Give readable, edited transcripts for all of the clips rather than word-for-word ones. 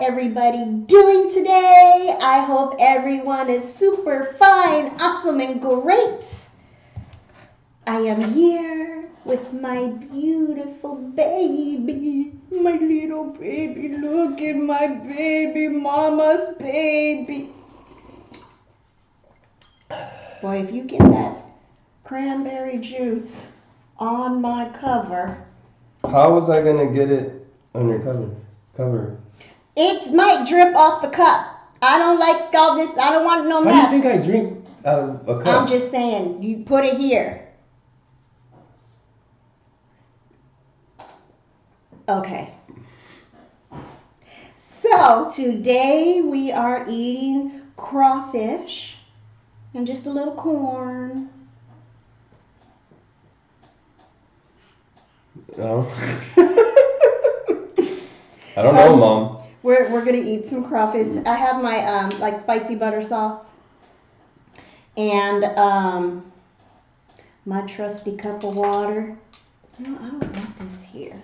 everybody doing today? I hope everyone is super fine, awesome, and great. I am here with my beautiful baby, my little baby. Look at my baby, mama's baby. Boy, if you get that cranberry juice on my cover. How was I gonna get it on your cover? It might drip off the cup. I don't like all this. I don't want no mess. How do you think I drink out of a cup? I'm just saying, you put it here. Okay. So today we are eating crawfish and just a little corn. No. I don't know, Mom. We're gonna eat some crawfish. I have my like spicy butter sauce and my trusty cup of water. You know, I don't want this here.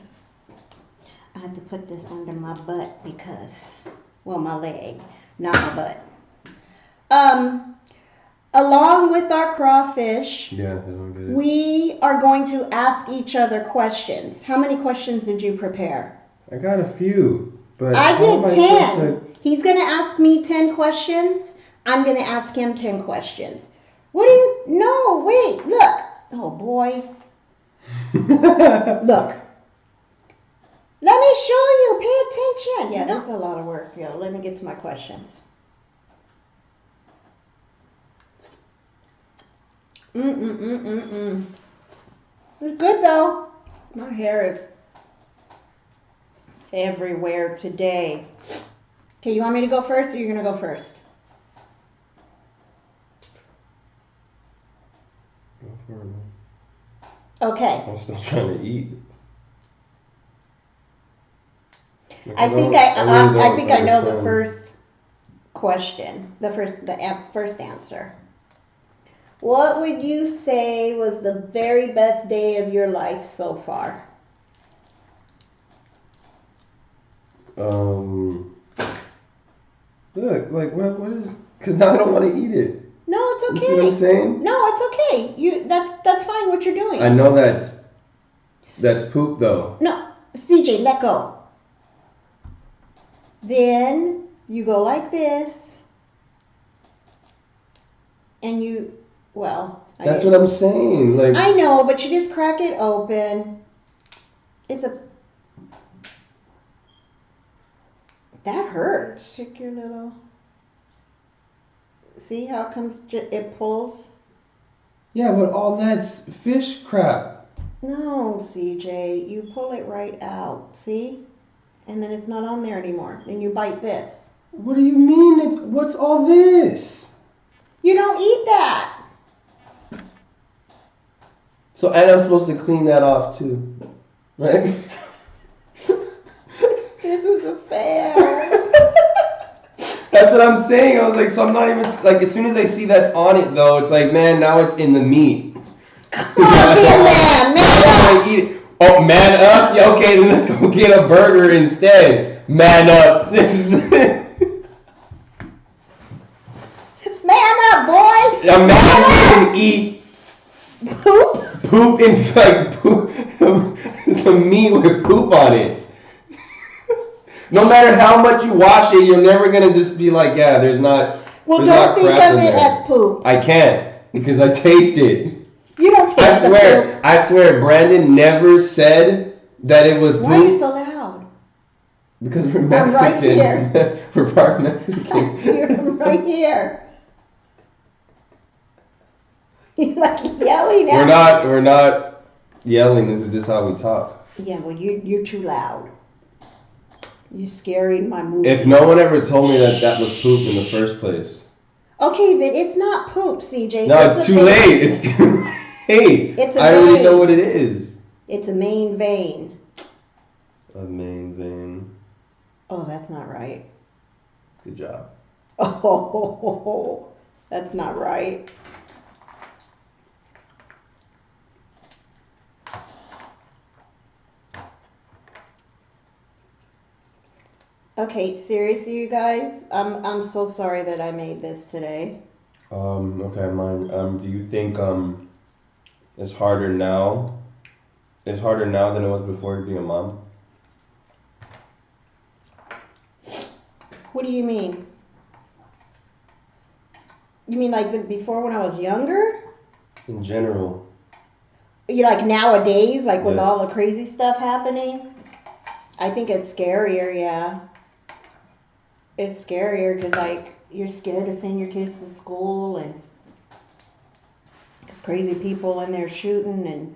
I have to put this under my butt because, well, my leg, not my butt. Along with our crawfish, we are going to ask each other questions. How many questions did you prepare? I got a few, but I did 10. He's going to ask me 10 questions. I'm going to ask him 10 questions. What do you, no, wait, look. Oh boy. Look. Let me show you. Pay attention. Yeah, this is a lot of work. Yo, let me get to my questions. It's good though. My hair is everywhere today. Okay, you want me to go first or you're going to go first? Go for it, man. Okay. I'm still trying to eat. I think I know the first question, the first answer. What would you say was the very best day of your life so far? Look, like what is? Because now I don't want to eat it. No, it's okay. You see what I'm saying? No, it's okay. That's fine. What you're doing. I know that's poop though. No, CJ, let go. Then you go like this, and you, well. That's what I'm saying. Like I know, but you just crack it open. That hurts. Stick your little. See how it comes? It pulls. Yeah, but all that's fish crap. No, CJ, you pull it right out. See? And then it's not on there anymore. Then you bite this. What do you mean? What's all this? You don't eat that. So, and I'm supposed to clean that off too, right? This isn't fair. That's what I'm saying. I was like, so I'm not even, like, as soon as I see that's on it though, it's like, man, now it's in the meat. Come on, be a man. Man up. Eat it. Oh, man up? Yeah, okay, then let's go get a burger instead. Man up. This is Man up, boy. A man can eat Poop? Poop and like poop, some meat with poop on it. No matter how much you wash it, you're never gonna just be like, yeah, there's not. Well, there's don't not think crap of in it there. as poop. I can't because I taste it. You don't taste the poop. I swear, Brandon never said that it was poop. Why are you so loud? Because we're Mexican. I'm right here. We're part Mexican. You're right here. You're like yelling at me. We're not yelling. This is just how we talk. Yeah, well, you're too loud. You're scaring my mood. If no one ever told me that was poop in the first place. Okay, then it's not poop, CJ. No, it's too late. It's too late. It's a I already vein. know what it is. It's a main vein. A main vein. Oh, that's not right. Good job. Oh, that's not right. Okay, seriously, you guys, I'm so sorry that I made this today. Okay, mine. Do you think it's harder now? It's harder now than it was before to be a mom? What do you mean? You mean like before when I was younger? In general. You like nowadays, like with Yes. all the crazy stuff happening? I think it's scarier, yeah. It's scarier because like you're scared to send your kids to school and there's crazy people in there shooting and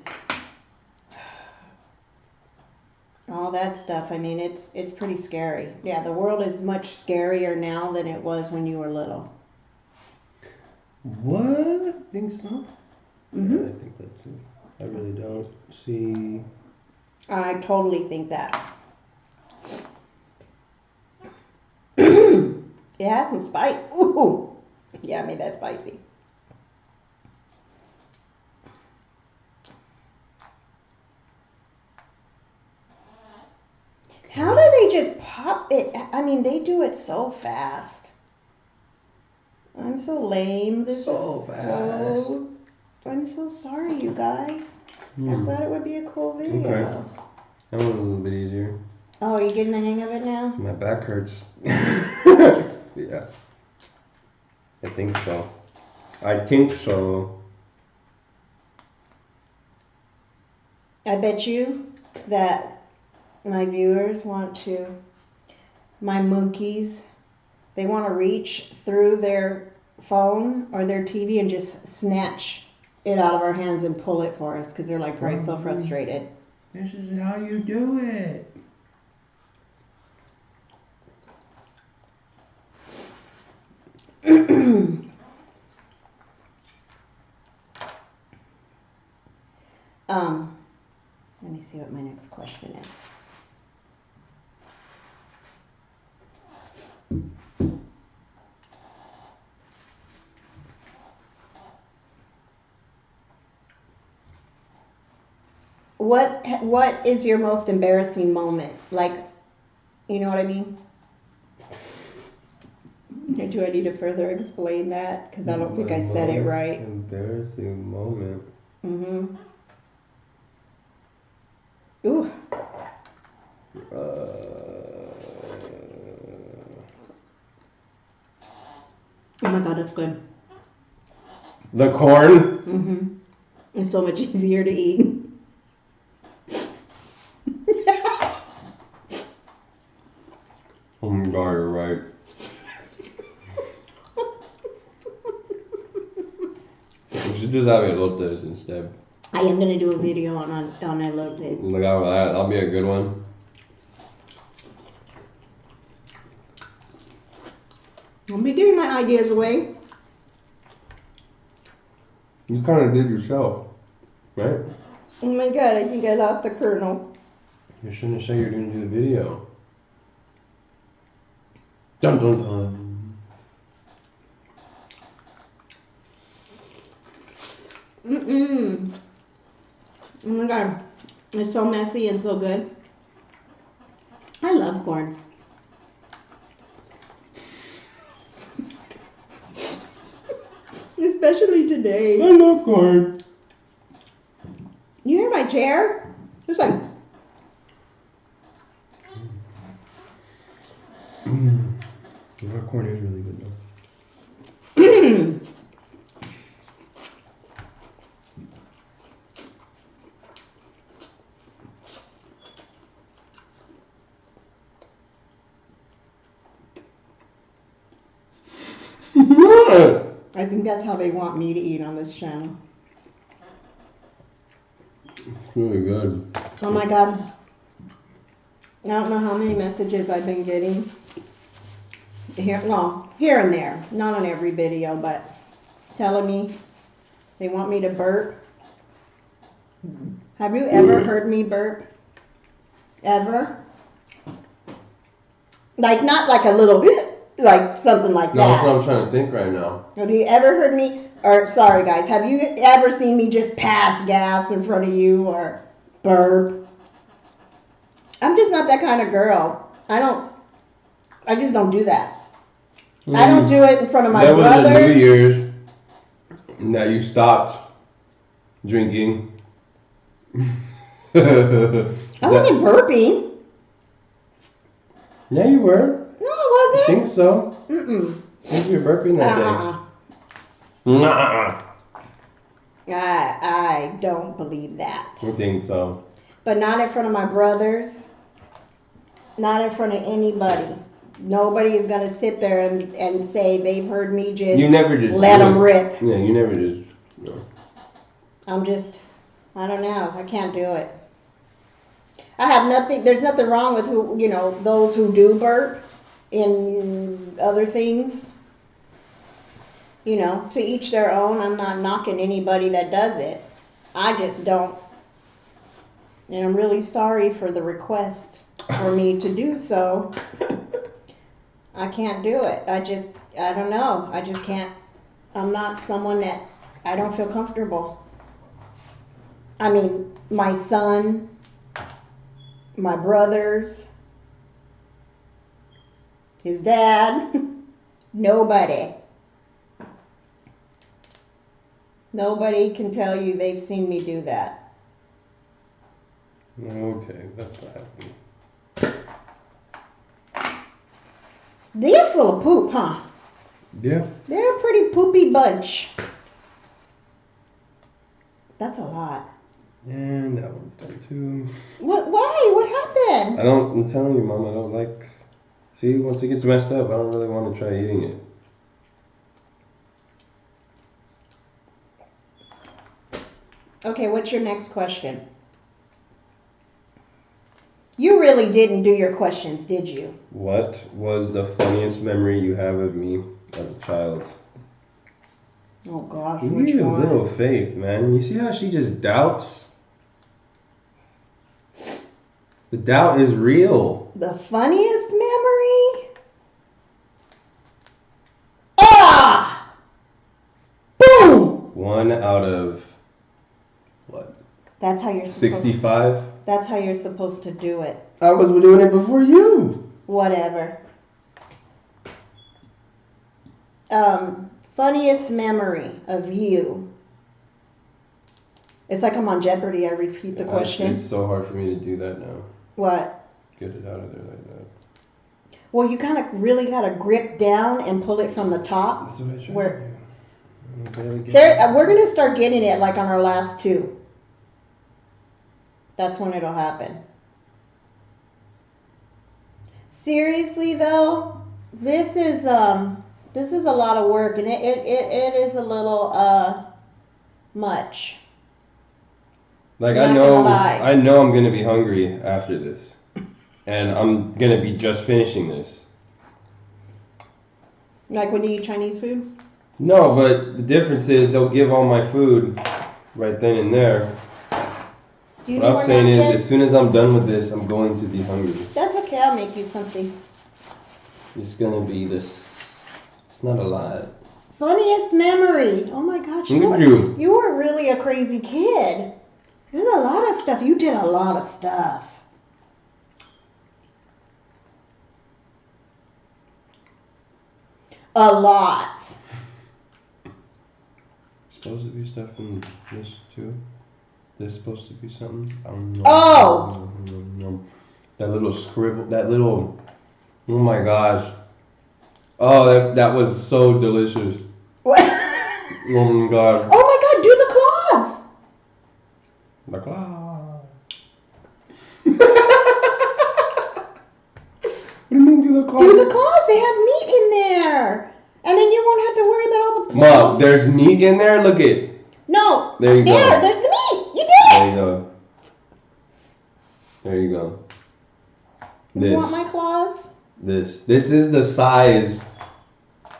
all that stuff. I mean, it's pretty scary. Yeah, the world is much scarier now than it was when you were little. What? Think so? Mhm. Yeah, I think that too. I really don't see. I totally think that. It has some spice. Ooh. Yeah, I made that spicy. How do they just pop it? I mean, they do it so fast. I'm so lame. This So is fast. so. I'm so sorry, you guys. I thought it would be a cool video. Okay. That one was a little bit easier. Oh, are you getting the hang of it now? My back hurts. Yeah. I think so. I think so. I bet you that my viewers want to, my monkeys, they want to reach through their phone or their TV and just snatch it out of our hands and pull it for us because they're like probably so frustrated. This is how you do it. Let me see what my next question is. What is your most embarrassing moment? Like, you know what I mean? Or do I need to further explain that? Because I don't think I said it right. Embarrassing moment. Mm-hmm. Ooh. Oh my God, that's good. The corn. Mm-hmm. It's so much easier to eat. Oh my God, you're right. We should just have elotes instead. I am gonna do a video on elotes. Look out for that. That'll be a good one. I'll be giving my ideas away. You kind of did yourself, right? Oh my God, I think I lost a kernel. You shouldn't say you're going to do the video. Dun dun dun. Mm-mm. Oh my God, it's so messy and so good. I love corn. Especially today. I love corn. You hear my chair? It's like, Our corn is really good though. I think that's how they want me to eat on this channel. It's really good. Oh my God. I don't know how many messages I've been getting. Here and there. Not on every video, but telling me they want me to burp. Have you ever heard me burp? Ever? Like, not like a little bit, like something like No, that's that. what I'm trying to think right now. Have you ever heard me, or sorry guys, have you ever seen me just pass gas in front of you or burp? I'm just not that kind of girl. I don't I just don't do that. I don't do it in front of my that brothers. That was the New Year's that you stopped drinking. I wasn't burping. Yeah, you were. No, I wasn't. I think so. Mm-mm. I think you were burping that day. Nuh-uh. I don't believe that. I think so. But not in front of my brothers. Not in front of anybody. Nobody is going to sit there and say they've heard me just you never just let them rip. Yeah, you never just. No. I don't know. I can't do it. I have nothing, there's nothing wrong with who, those who do burp in other things. To each their own. I'm not knocking anybody that does it. I just don't. And I'm really sorry for the request for me to do so. I can't do it. I don't know. I just can't. I'm not someone that, I don't feel comfortable. I mean, my son, my brothers, his dad, nobody. Nobody can tell you they've seen me do that. Okay, that's what happened. They're full of poop, huh? Yeah. They're a pretty poopy bunch. That's a lot. And that one's done too. What? Why? What happened? I'm telling you, Mom, I don't like. See, once it gets messed up, I don't really want to try eating it. Okay, what's your next question? You really didn't do your questions, did you? What was the funniest memory you have of me as a child? Oh gosh, You which need a one? little faith, man. You see how she just doubts? The doubt is real. The funniest memory? Ah! Boom! 1 out of what? That's how you're supposed 65? That's how you're supposed to do it. I was doing it before you. Whatever. Funniest memory of you. It's like I'm on Jeopardy. I repeat the question. It's so hard for me to do that now. What? Get it out of there like that. Well, you kind of really got to grip down and pull it from the top. That's what I try Where? to do. We're going to start getting it like on our last two. That's when it'll happen. Seriously though, this is a lot of work, and it is a little much. Like I'm I not gonna lie. know I'm gonna be hungry after this, and I'm gonna be just finishing this. Like when you eat Chinese food? No, but the difference is they'll give all my food right then and there. Do you What know I'm saying is, napkin? as soon as I'm done with this, I'm going to be hungry. That's okay. I'll make you something. It's gonna be this. It's not a lot. Funniest memory. Oh my gosh, Look at you. You were really a crazy kid. There's a lot of stuff. You did a lot of stuff. A lot. Supposed to be stuff in this too. This supposed to be something. I don't know. Oh. That little scribble. That little. Oh my gosh. Oh, that was so delicious. What? Oh my god. Oh my god, do the claws. The claw. What do you mean do the claw? Do the claws. They have meat in there. And then you won't have to worry about all the claws. Mom, there's meat in there? Look it. No. There you go. There's the meat. You did it. There you go. There you go. You want my claws? This is the size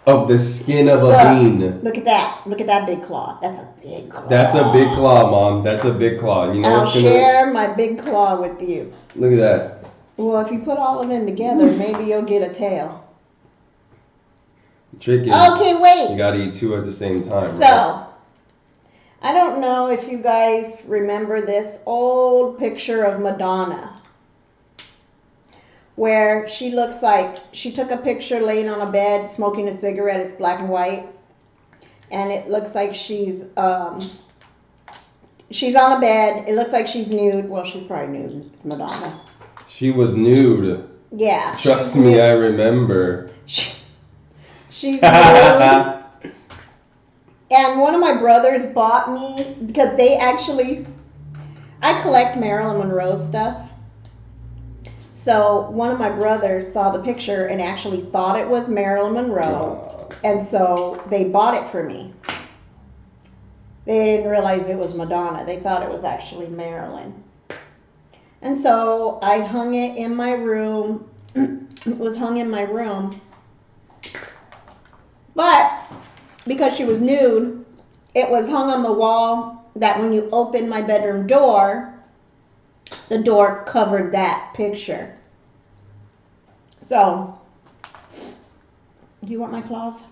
of the skin of a bean. Look at that. Look at that big claw. That's a big claw. That's a big claw, Mom. That's a big claw. You know I'll what's gonna... share my big claw with you. Look at that. Well, if you put all of them together, maybe you'll get a tail. The trick is Okay, wait. you gotta eat two at the same time. So, right? I don't know if you guys remember this old picture of Madonna. where she looks like she took a picture laying on a bed smoking a cigarette. It's black and white, and it looks like she's on a bed. It looks like she's nude. Well, she's probably nude. It's Madonna. She was nude. Yeah. Trust me, I remember. She's nude. And one of my brothers bought me, because I collect Marilyn Monroe stuff. So one of my brothers saw the picture and actually thought it was Marilyn Monroe. And so they bought it for me. They didn't realize it was Madonna. They thought it was actually Marilyn. And so I hung it in my room. It was hung in my room. But because she was nude, it was hung on the wall that when you open my bedroom door, the door covered that picture. So, do you want my claws?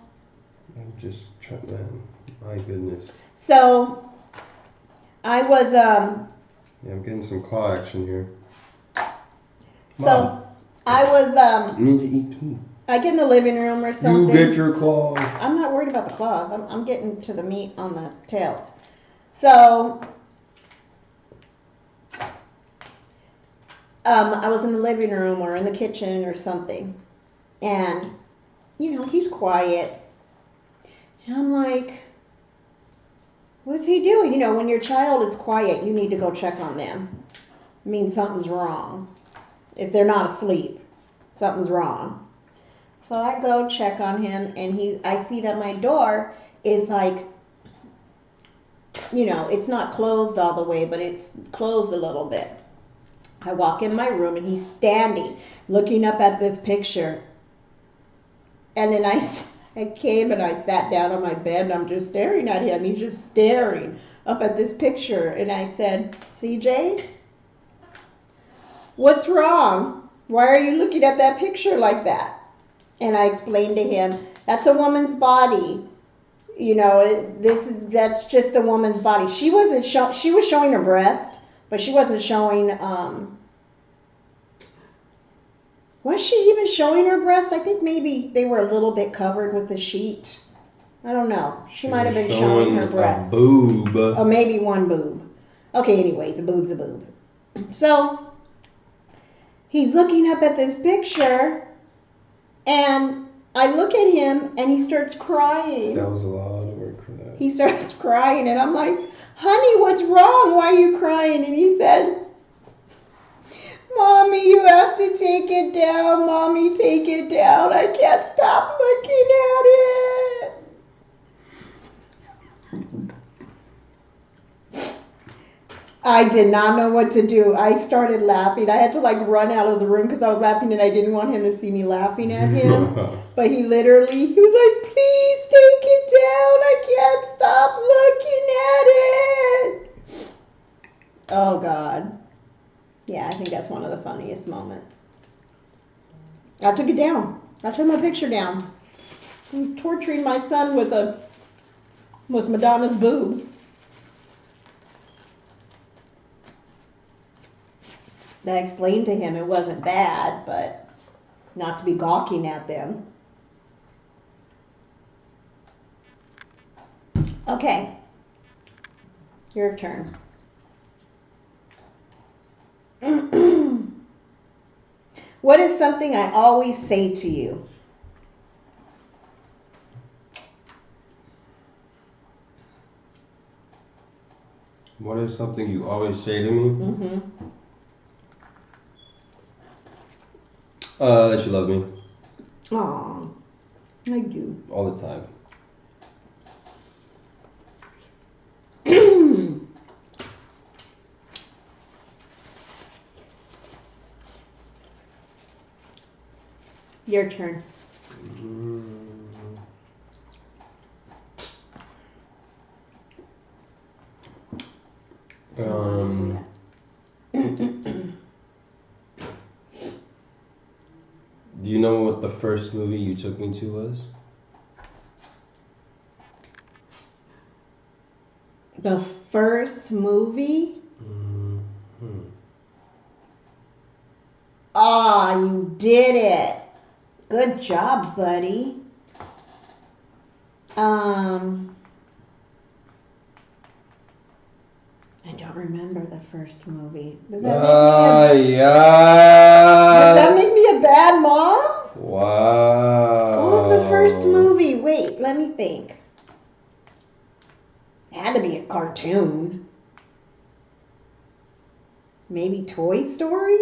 I'm just trying, man. My goodness. So, I was, Yeah, I'm getting some claw action here. So, I was, You need to eat too. I get in the living room or something. You get your claws. I'm not worried about the claws. I'm getting to the meat on the tails. So, I was in the living room or in the kitchen or something. And, he's quiet. And I'm like, what's he doing? When your child is quiet, you need to go check on them. It means something's wrong. If they're not asleep, something's wrong. So I go check on him, and I see that my door is like, it's not closed all the way, but it's closed a little bit. I walk in my room, and he's standing, looking up at this picture. And then I came and I sat down on my bed, and I'm just staring at him. He's just staring up at this picture. And I said, CJ, what's wrong? Why are you looking at that picture like that? And I explained to him, that's a woman's body. That's just a woman's body. She was showing her breast, but she wasn't showing, was she even showing her breasts? I think maybe they were a little bit covered with the sheet. I don't know. She might have been showing her breast. A boob. Or maybe one boob. Okay, anyways, a boob's a boob. So, he's looking up at this picture, and I look at him, and he starts crying. That was a lot of work for that. He starts crying, and I'm like, honey, what's wrong? Why are you crying? And he said, Mommy, you have to take it down. Mommy, take it down. I can't stop looking at it. I did not know what to do. I started laughing. I had to run out of the room because I was laughing and I didn't want him to see me laughing at him. But he was like, please take it down. I can't stop looking at it. Oh, God. Yeah, I think that's one of the funniest moments. I took it down. I took my picture down. I'm torturing my son with Madonna's boobs. I explained to him it wasn't bad, but not to be gawking at them. Okay, your turn. What is something I always say to you? What is something you always say to me? Mm-hmm. That you love me. Aw, I do. All the time. Your turn. Do you know what the first movie you took me to was? The first movie? Mm-hmm. Ah, you did it. Good job, buddy. I don't remember the first movie. Does that make me a bad mom? Wow. What was the first movie? Wait, let me think. It had to be a cartoon. Maybe Toy Story?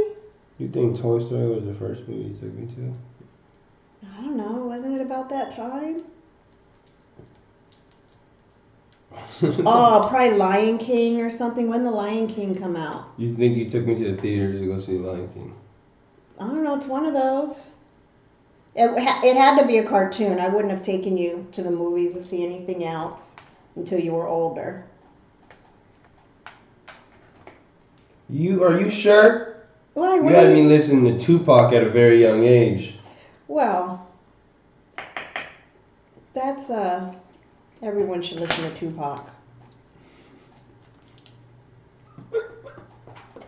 You think Toy Story was the first movie you took me to? I don't know. Wasn't it about that time? Oh, probably Lion King or something. When did the Lion King come out? You think you took me to the theaters to go see Lion King? I don't know. It's one of those. It had to be a cartoon. I wouldn't have taken you to the movies to see anything else until you were older. Are you sure? Why? You had me listening to Tupac at a very young age. Well, that's everyone should listen to Tupac.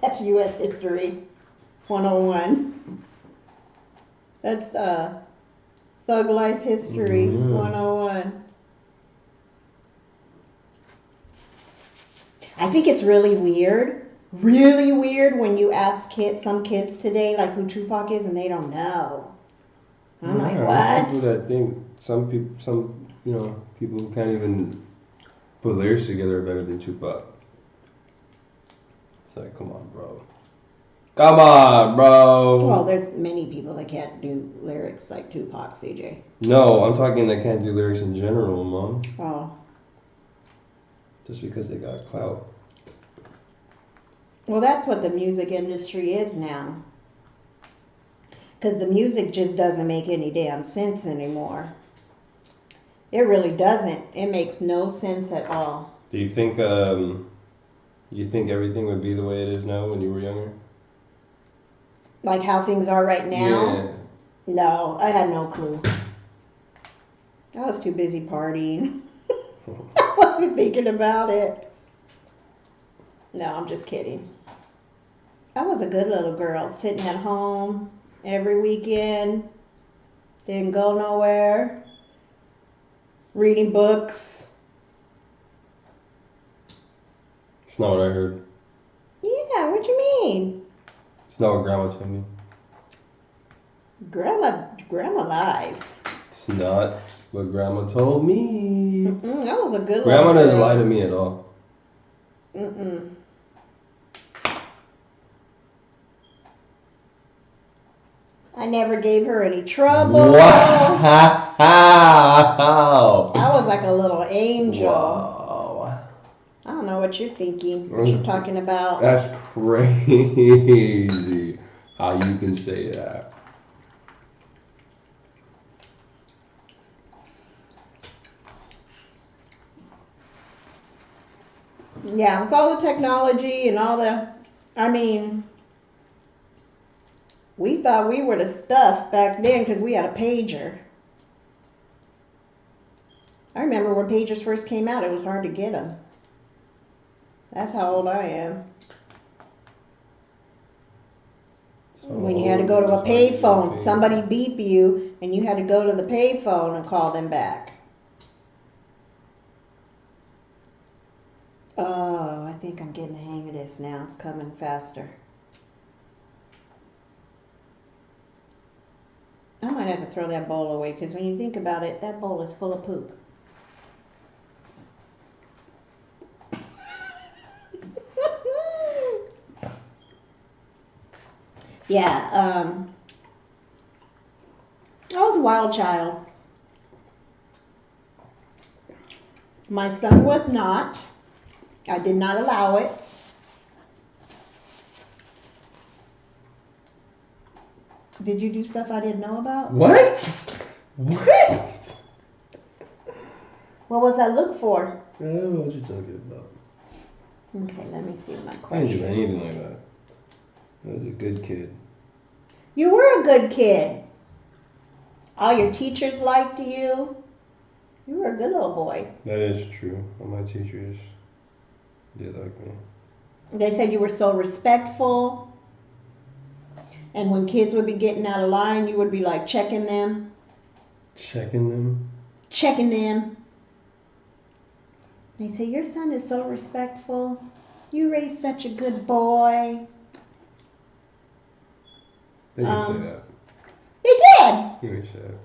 That's U.S. History 101. That's Thug Life History 101. I think it's really weird when you ask some kids today like who Tupac is and they don't know. I'm like, what? People that think some people who can't even put lyrics together are better than Tupac. It's like, come on, bro. Come on, bro. Well, there's many people that can't do lyrics like Tupac, CJ. No, I'm talking that can't do lyrics in general, Mom. Oh. Just because they got clout. Well, that's what the music industry is now. Because the music just doesn't make any damn sense anymore. It really doesn't. It makes no sense at all. Do you think everything would be the way it is now when you were younger? Like how things are right now? Yeah. No, I had no clue. I was too busy partying. I wasn't thinking about it. No, I'm just kidding. I was a good little girl, sitting at home every weekend. Didn't go nowhere. Reading books. It's not what I heard. Yeah, what you mean? It's not what Grandma told me. Grandma lies. It's not what Grandma told me. I was a good Grandma little girl. doesn't lie to me at all. I never gave her any trouble. Wow. I was like a little angel. Wow. I don't know what you're thinking. What you're talking about. That's crazy how you can say that. Yeah, with all the technology and all we thought we were the stuff back then because we had a pager. I remember when pagers first came out, it was hard to get them. That's how old I am. When you had to go to a payphone, somebody beep you, and you had to go to the payphone and call them back. Oh, I think I'm getting the hang of this now. It's coming faster. I might have to throw that bowl away because when you think about it, that bowl is full of poop. Yeah, I was a wild child. My son was not. I did not allow it. Did you do stuff I didn't know about? What? What? What was I look for? I don't know what you're talking about. Okay, let me see my I didn't question. do anything like that. I was a good kid. You were a good kid. All your teachers liked you. You were a good little boy. That is true. All my teachers did like me. They said you were so respectful. And when kids would be getting out of line, you would be like checking them. Checking them? Checking them. They say, your son is so respectful. You raised such a good boy. They didn't say that. They did. You didn't say that.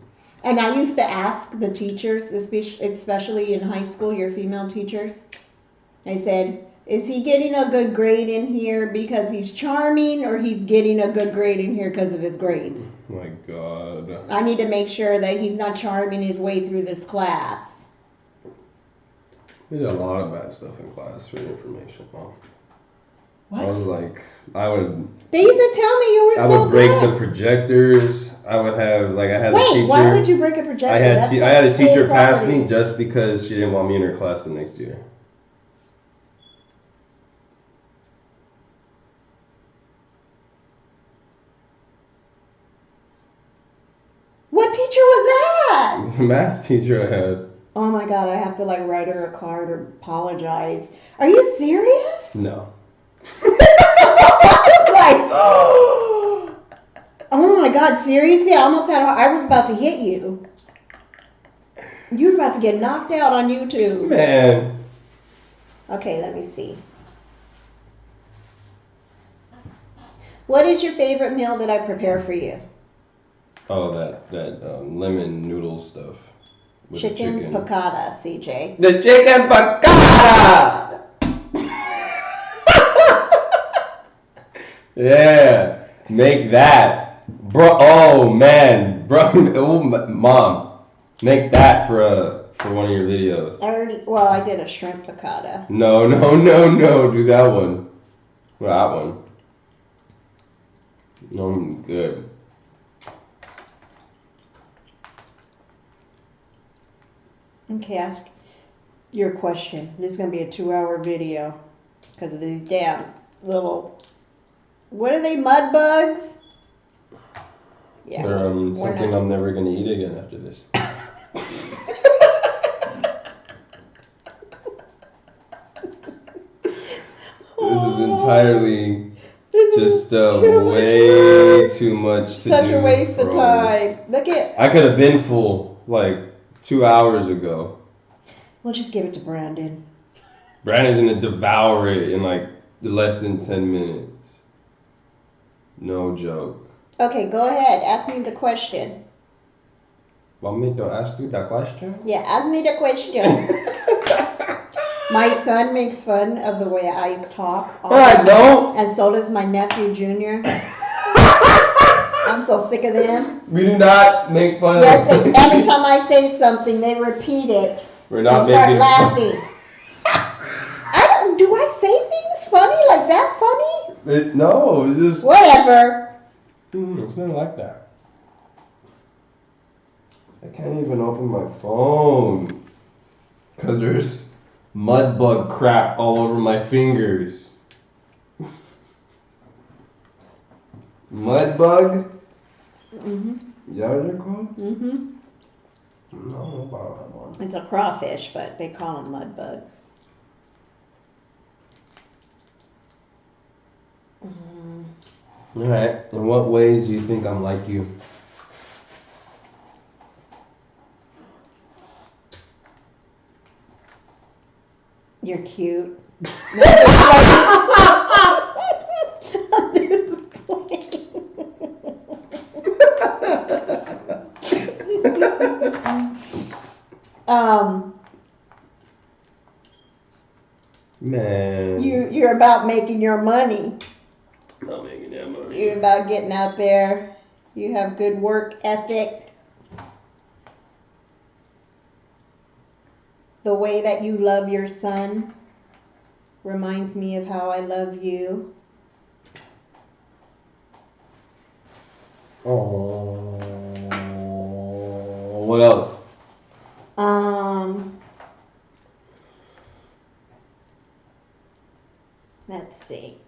And I used to ask the teachers, especially in high school, your female teachers, I said, is he getting a good grade in here because he's charming, or he's getting a good grade in here because of his grades? My God. I need to make sure that he's not charming his way through this class. We did a lot of bad stuff in class for your information, Mom. What? I was like, I would. They used to tell me you were so good. I would break the projectors. I would have, like, I had a teacher. Wait, why would you break a projector? I had a teacher pass me just because she didn't want me in her class the next year. What teacher was that? The math teacher I had. Oh my God, I have to like write her a card or apologize. Are you serious? No. I was like, oh my God, seriously? I was about to hit you. You were about to get knocked out on YouTube. Man. Okay, let me see. What is your favorite meal that I prepare for you? Oh, that lemon noodle stuff. With Chicken piccata, CJ. The chicken piccata! Yeah, make that. Bro, oh man. Bro, oh, Mom, make that for one of your videos. I did a shrimp piccata. No, do that one. That one. No, good. Okay, ask your question. This is going to be a 2-hour video because of these damn little, what are they, mud bugs? Yeah. They're something I'm never going to eat again after this. This is entirely just way too much to do. Such a waste of time. Look at. I could have been full like 2 hours ago. We'll just give it to Brandon. Brandon's gonna devour it in like less than 10 minutes. No joke. Okay, go ahead. Ask me the question. Want me to ask you the question? Yeah, ask me the question. My son makes fun of the way I talk. I know. And so does my nephew, Junior. I'm so sick of them. We do not make fun of them. Yes, every time I say something, they repeat it. We're not making laughing. Do I say things funny? Like that funny? No, it's just... Whatever. It's not like that. I can't even open my phone. Because there's mud bug crap all over my fingers. Mud bug? Mm-hmm. Is that what they're called? Mm-hmm. No, about that one. It's a crawfish, but they call them mud bugs. Alright, in what ways do you think I'm like you? You're cute. Man. You're about making your money. Not making that money. You're about getting out there. You have good work ethic. The way that you love your son reminds me of how I love you. Oh, what else? Let's see.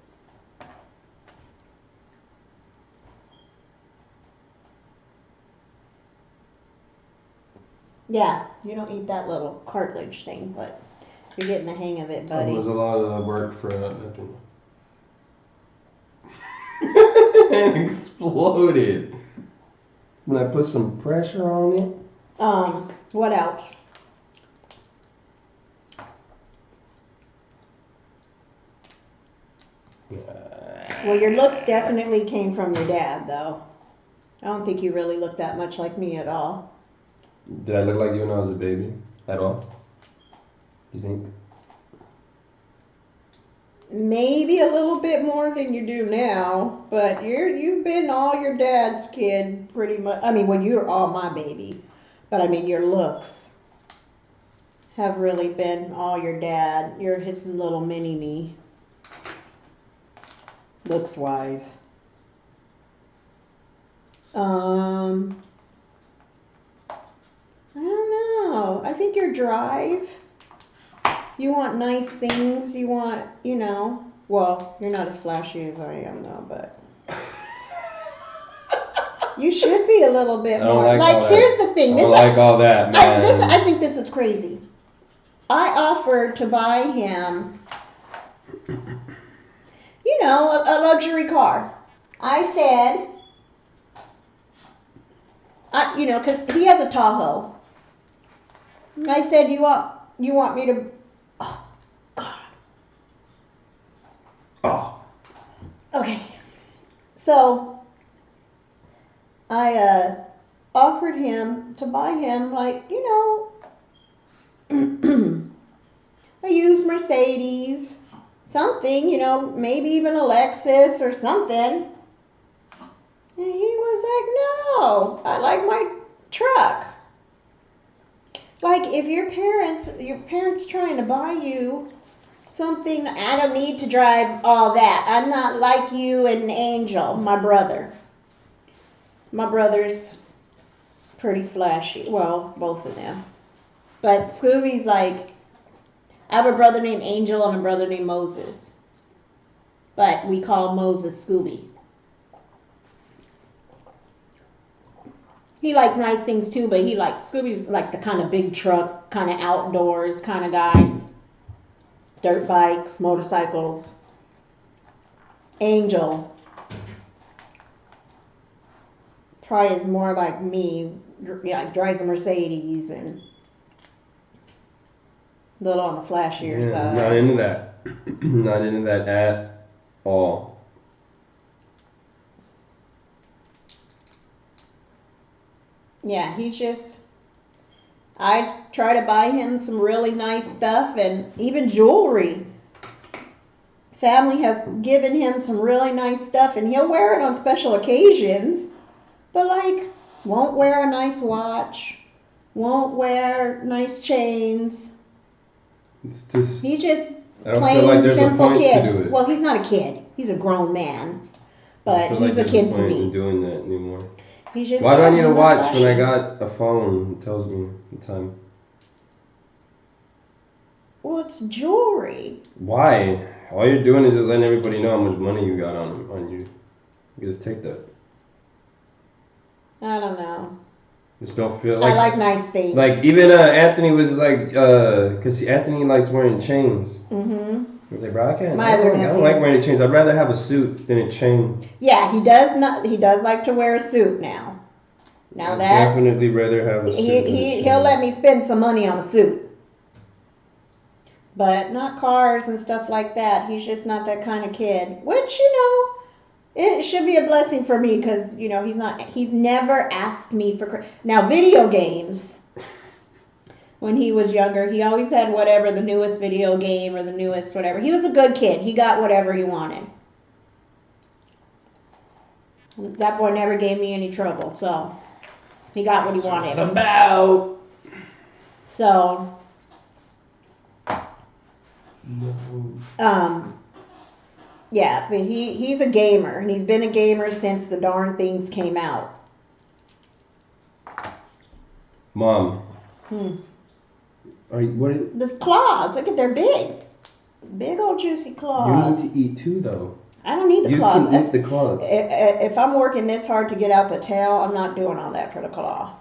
Yeah, you don't eat that little cartilage thing, but you're getting the hang of it, buddy. It was a lot of work for nothing. and exploded. When I put some pressure on it. What else? Well, your looks definitely came from your dad, though. I don't think you really look that much like me at all. Did I look like you when I was a baby? At all? You think? Maybe a little bit more than you do now, but you've been all your dad's kid pretty much. I mean, well, you're all my baby, but I mean, your looks have really been all your dad. You're his little mini me, looks wise. I don't know. I think your drive. You want nice things. You want, well, you're not as flashy as I am, though, but you should be a little bit more. Like here's the thing. I don't like all that, man. I think this is crazy. I offered to buy him, a luxury car. I said, because he has a Tahoe. I said, you want me to. Oh, God. Oh. Okay. So, I offered him to buy him, a used Mercedes, something, maybe even a Lexus or something. And he was like, no, I like my truck. Like, if your parents trying to buy you something, I don't need to drive all that. I'm not like you and Angel, my brother. My brother's pretty flashy. Well, both of them. But Scooby's like, I have a brother named Angel and a brother named Moses. But we call Moses Scooby. He likes nice things too, but Scooby's like the kind of big truck, kind of outdoors kind of guy. Dirt bikes, motorcycles. Angel probably is more like me, drives a Mercedes and a little on the flashier side. Not into that. Not into that at all. Yeah, I try to buy him some really nice stuff and even jewelry. Family has given him some really nice stuff and he'll wear it on special occasions, but won't wear a nice watch, won't wear nice chains. It's just, he just I don't plain feel like there's simple a point kid. to do it. Well, he's not a kid. He's a grown man, but he's like a kid there's to point in me. doing that anymore. He's just Why do I need a watch flashy. when I got a phone that tells me the time? Well, it's jewelry. Why? All you're doing is just letting everybody know how much money you got on you. You just take that. I don't know. Just don't feel like. I like nice things. Like even Anthony was like, cause Anthony likes wearing chains. Mm-hmm. I was like, bro, I don't nephew. like wearing chains. I'd rather have a suit than a chain. Yeah, he does like to wear a suit now. Now I'd that definitely rather have a suit. he'll let me spend some money on a suit. But not cars and stuff like that. He's just not that kind of kid. Which, it should be a blessing for me because, he's never asked me for. Now, video games. When he was younger, he always had whatever, the newest video game or the newest whatever. He was a good kid. He got whatever he wanted. That boy never gave me any trouble, so he got what he wanted. It's about. So, yeah, but he's a gamer, and he's been a gamer since the darn things came out. Mom. Those claws, look at, they're big. Big old juicy claws. You need to eat too, though. I don't need the claws. You can eat the claws. If I'm working this hard to get out the tail, I'm not doing all that for the claw.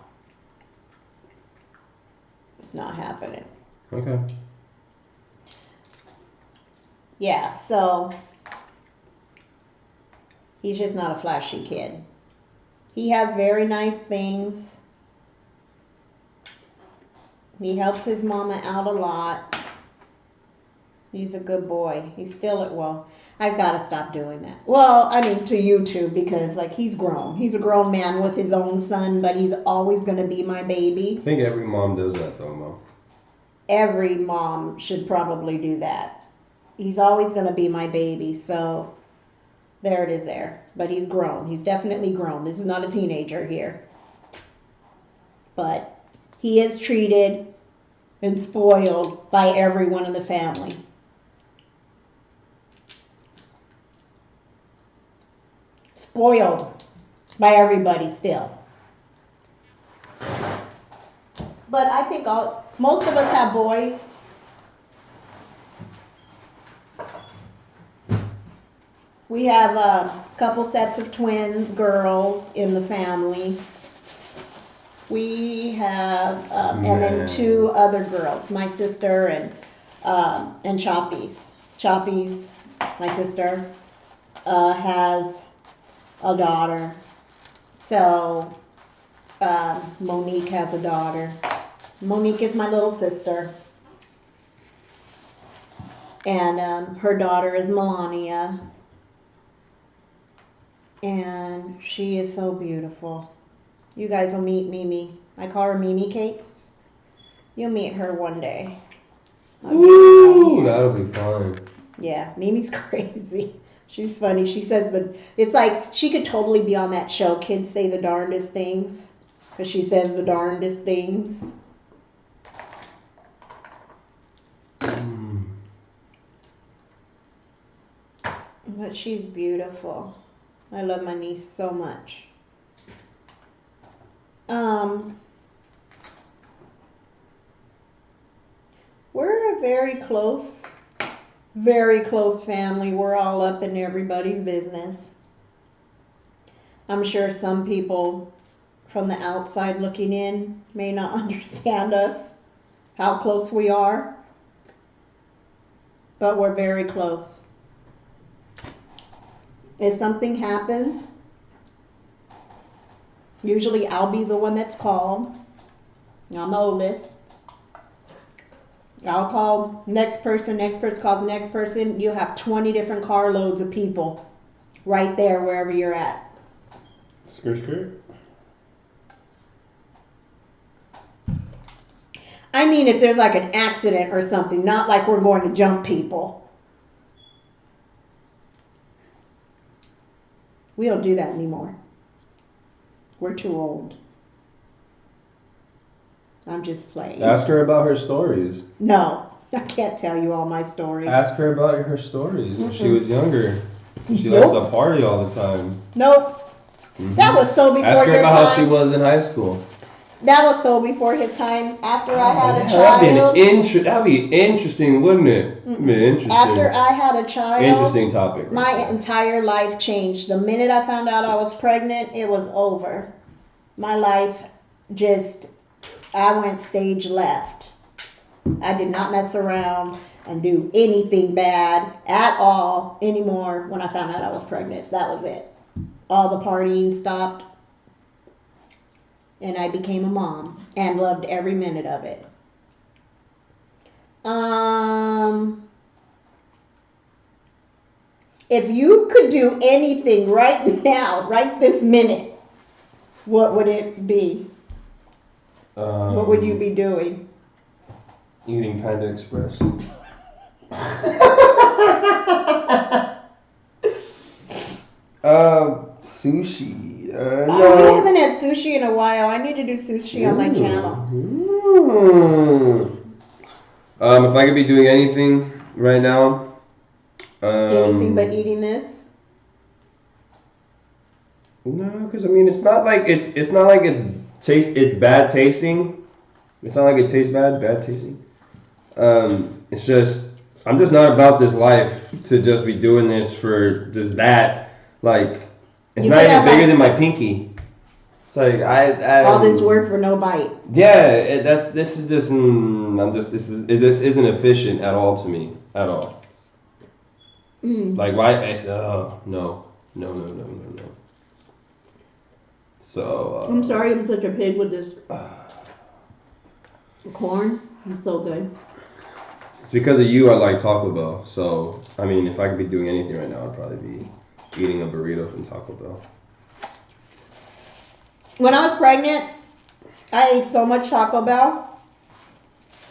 It's not happening. Okay. Yeah, so He's just not a flashy kid. He has very nice things. He helps his mama out a lot. He's a good boy. He's still at, well, I've got to stop doing that. Well, I mean, to you too, because like he's grown. He's a grown man with his own son, but he's always going to be my baby. I think every mom does that though, Mom. Every mom should probably do that. He's always going to be my baby, so there it is there. But he's grown. He's definitely grown. This is not a teenager here. But he is treated and spoiled by everyone in the family. Spoiled by everybody still. But I think most of us have boys. We have a couple sets of twin girls in the family. We have, and then 2 other girls, my sister and Choppies. Choppies, my sister, has a daughter. So Monique has a daughter. Monique is my little sister. And her daughter is Melania. And she is so beautiful. You guys will meet Mimi. I call her Mimi Cakes. You'll meet her one day. Ooh, that'll be fun. Yeah, Mimi's crazy. She's funny. She says it's like she could totally be on that show, Kids Say the Darndest Things, because she says the darndest things. But she's beautiful. I love my niece so much. We're a very close family. We're all up in everybody's business. I'm sure some people from the outside looking in may not understand us, how close we are, but we're very close. If something happens, usually I'll be the one that's called. I'm the oldest. I'll call next person calls the next person. You have 20 different carloads of people right there wherever you're at. Skirt. I mean, if there's like an accident or something, not like we're going to jump people. We don't do that anymore. We're too old. I'm just playing. Ask her about her stories. No, I can't tell you all my stories. Ask her about her stories when she was younger. She likes to party all the time. Nope. Mm-hmm. That was so before your time. Ask her about how she was in high school. That was so before his time. After I had a child. That'd be interesting, wouldn't it? Interesting. After I had a child. Interesting topic. Right my entire life changed. The minute I found out I was pregnant, it was over. My life I went stage left. I did not mess around and do anything bad at all anymore when I found out I was pregnant. That was it. All the partying stopped. And I became a mom and loved every minute of it. If you could do anything right now, right this minute, what would it be? What would you be doing? Eating Panda Express. Sushi. No. I haven't had sushi in a while. I need to do sushi on my channel. If I could be doing anything right now. Anything but eating this? No, because I mean it's not like it's bad tasting. It's not like it tastes bad tasting. It's just I'm just not about this life to just be doing this for just that. Like it's not even bigger than my pinky. It's like I all this work for no bite. Yeah, this isn't efficient at all to me at all. Like why? Oh no. No. So. I'm sorry I'm such a pig with this corn. It's so good. It's because of you I like Taco Bell. So, I mean, if I could be doing anything right now, I'd probably be eating a burrito from Taco Bell. When I was pregnant, I ate so much Taco Bell.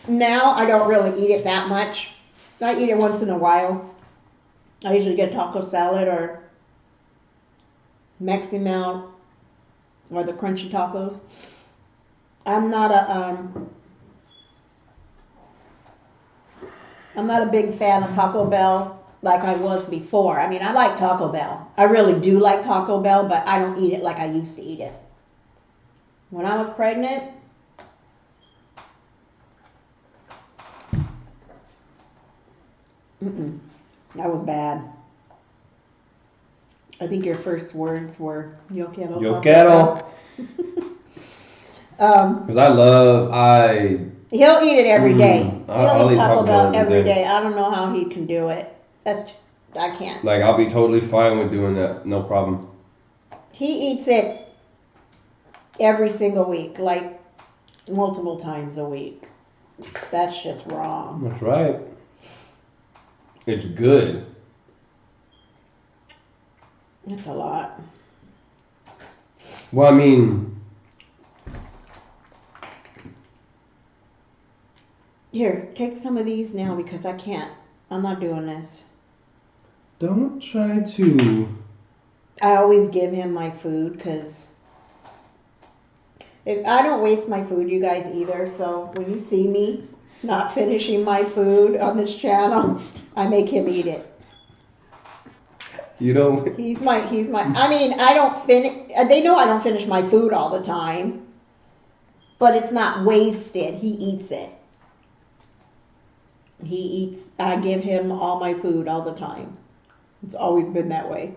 Now I don't really eat it that much. I eat it once in a while. I usually get taco salad or Mexi Melt or the crunchy tacos. I'm not a big fan of Taco Bell like I was before. I mean, I like Taco Bell. I really do like Taco Bell, but I don't eat it like I used to eat it. When I was pregnant, that was bad. I think your first words were yo quiero. Yo quiero. Because he'll eat it every day. He'll eat Taco Bell every day. I don't know how he can do it. I can't. Like, I'll be totally fine with doing that. No problem. He eats it every single week, like multiple times a week. That's just wrong. That's right. It's good. That's a lot. Well, I mean, here, take some of these now because I can't. I'm not doing this. don't try to. I always give him my food because I don't waste my food, you guys, either. So when you see me not finishing my food on this channel, I make him eat it. You don't. He's my, I mean, I don't finish, they know I don't finish my food all the time, but it's not wasted. He eats it. I give him all my food all the time. It's always been that way.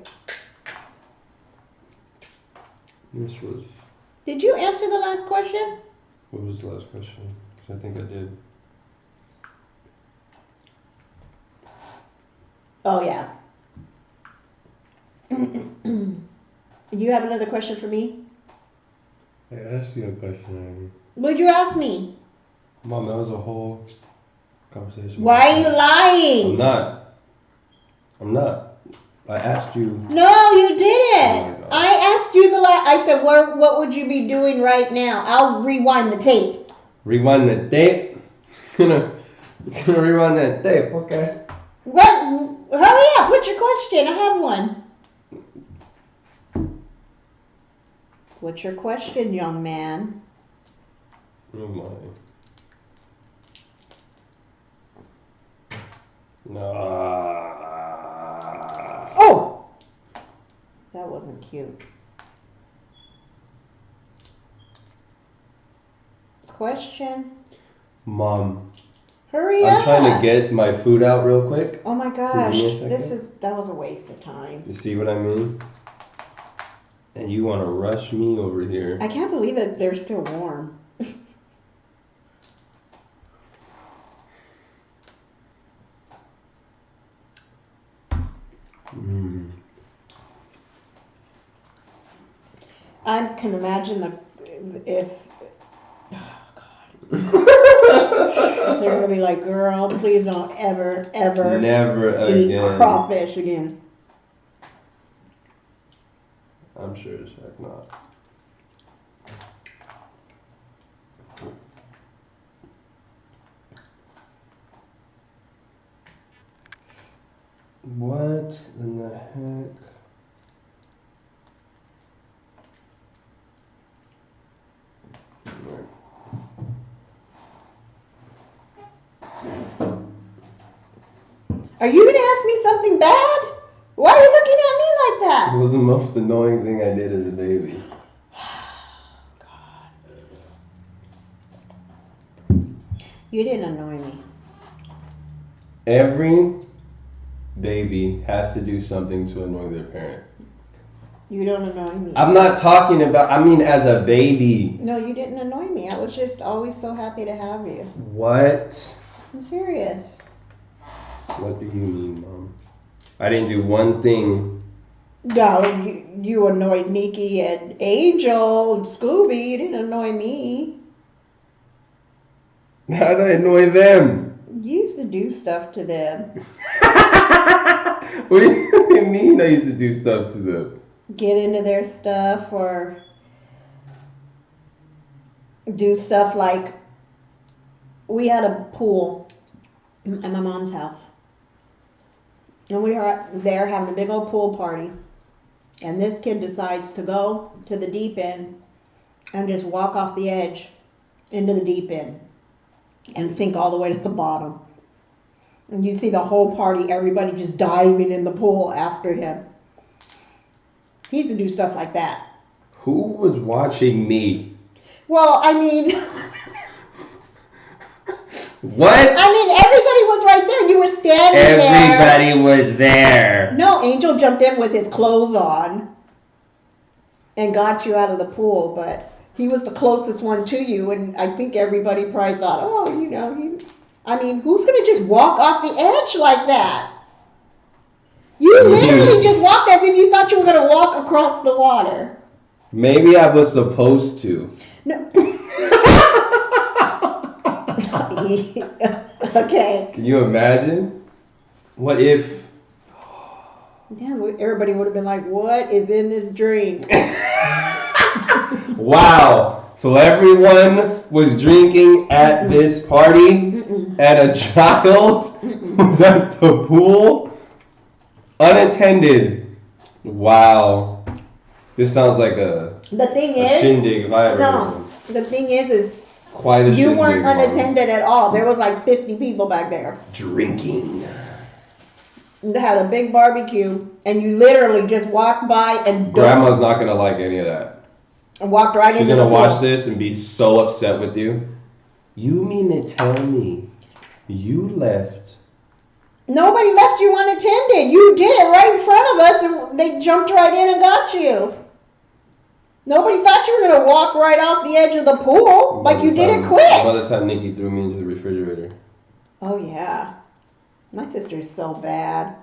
This was. Did you answer the last question? What was the last question? Because I think I did. Oh, yeah. You have another question for me? I asked you a question already. What'd you ask me? Mom, that was a whole conversation. Why are you lying? I'm not. I asked you. No, you didn't. Oh my God. I asked you I said, what would you be doing right now? I'll rewind the tape. Rewind the tape? Gonna rewind that tape, okay. What? Hurry up. What's your question? I have one. What's your question, young man? Oh my. No. Oh! That wasn't cute. Question? Mom. Hurry up. I'm trying to get my food out real quick. Oh my gosh. Give me a second. That was a waste of time. You see what I mean? And you want to rush me over here. I can't believe that they're still warm. I can imagine if oh God. They're gonna be like, girl, please don't ever Never eat again. crawfish again. I'm sure as heck not. What in the heck? Are you gonna ask me something bad? Why are you looking at me like that? It was the most annoying thing I did as a baby. God. You didn't annoy me. Every baby has to do something to annoy their parent. You don't annoy me. I'm not talking about, I mean as a baby. No, you didn't annoy me. I was just always so happy to have you. What? I'm serious. What do you mean, Mom? I didn't do one thing No, you annoyed Nikki and Angel and Scooby. You didn't annoy me. How did I annoy them? You used to do stuff to them. What do you mean I used to do stuff to them? Get into their stuff or do stuff like we had a pool at my mom's house. And we were there having a big old pool party. And this kid decides to go to the deep end and just walk off the edge into the deep end and sink all the way to the bottom. And you see the whole party, everybody just diving in the pool after him. He used to do stuff like that. Who was watching me? Well, I mean... What? I mean, everybody was right there. You were standing there. Everybody was there. No, Angel jumped in with his clothes on and got you out of the pool, but he was the closest one to you, and I think everybody probably thought, oh, you know, who's going to just walk off the edge like that? You literally just walked as if you thought you were going to walk across the water. Maybe I was supposed to. No. Okay. Can you imagine? What if? Damn, everybody would have been like, what is in this drink? Wow. So everyone was drinking at this party, and a child was at the pool, unattended. Wow. This sounds like a shindig if I ever heard one. The thing is quite a you weren't shindig, unattended at all. There was like 50 people back there. Drinking. They had a big barbecue, and you literally just walked by and Grandma's not going to like any of that. And walked right into the pool. She's going to watch this and be so upset with you. You mean to tell me you left? Nobody left you unattended. You did it right in front of us, and they jumped right in and got you. Nobody thought you were going to walk right off the edge of the pool. Like you did it quick. By the time Nikki threw me into the refrigerator. Oh, yeah. My sister's so bad.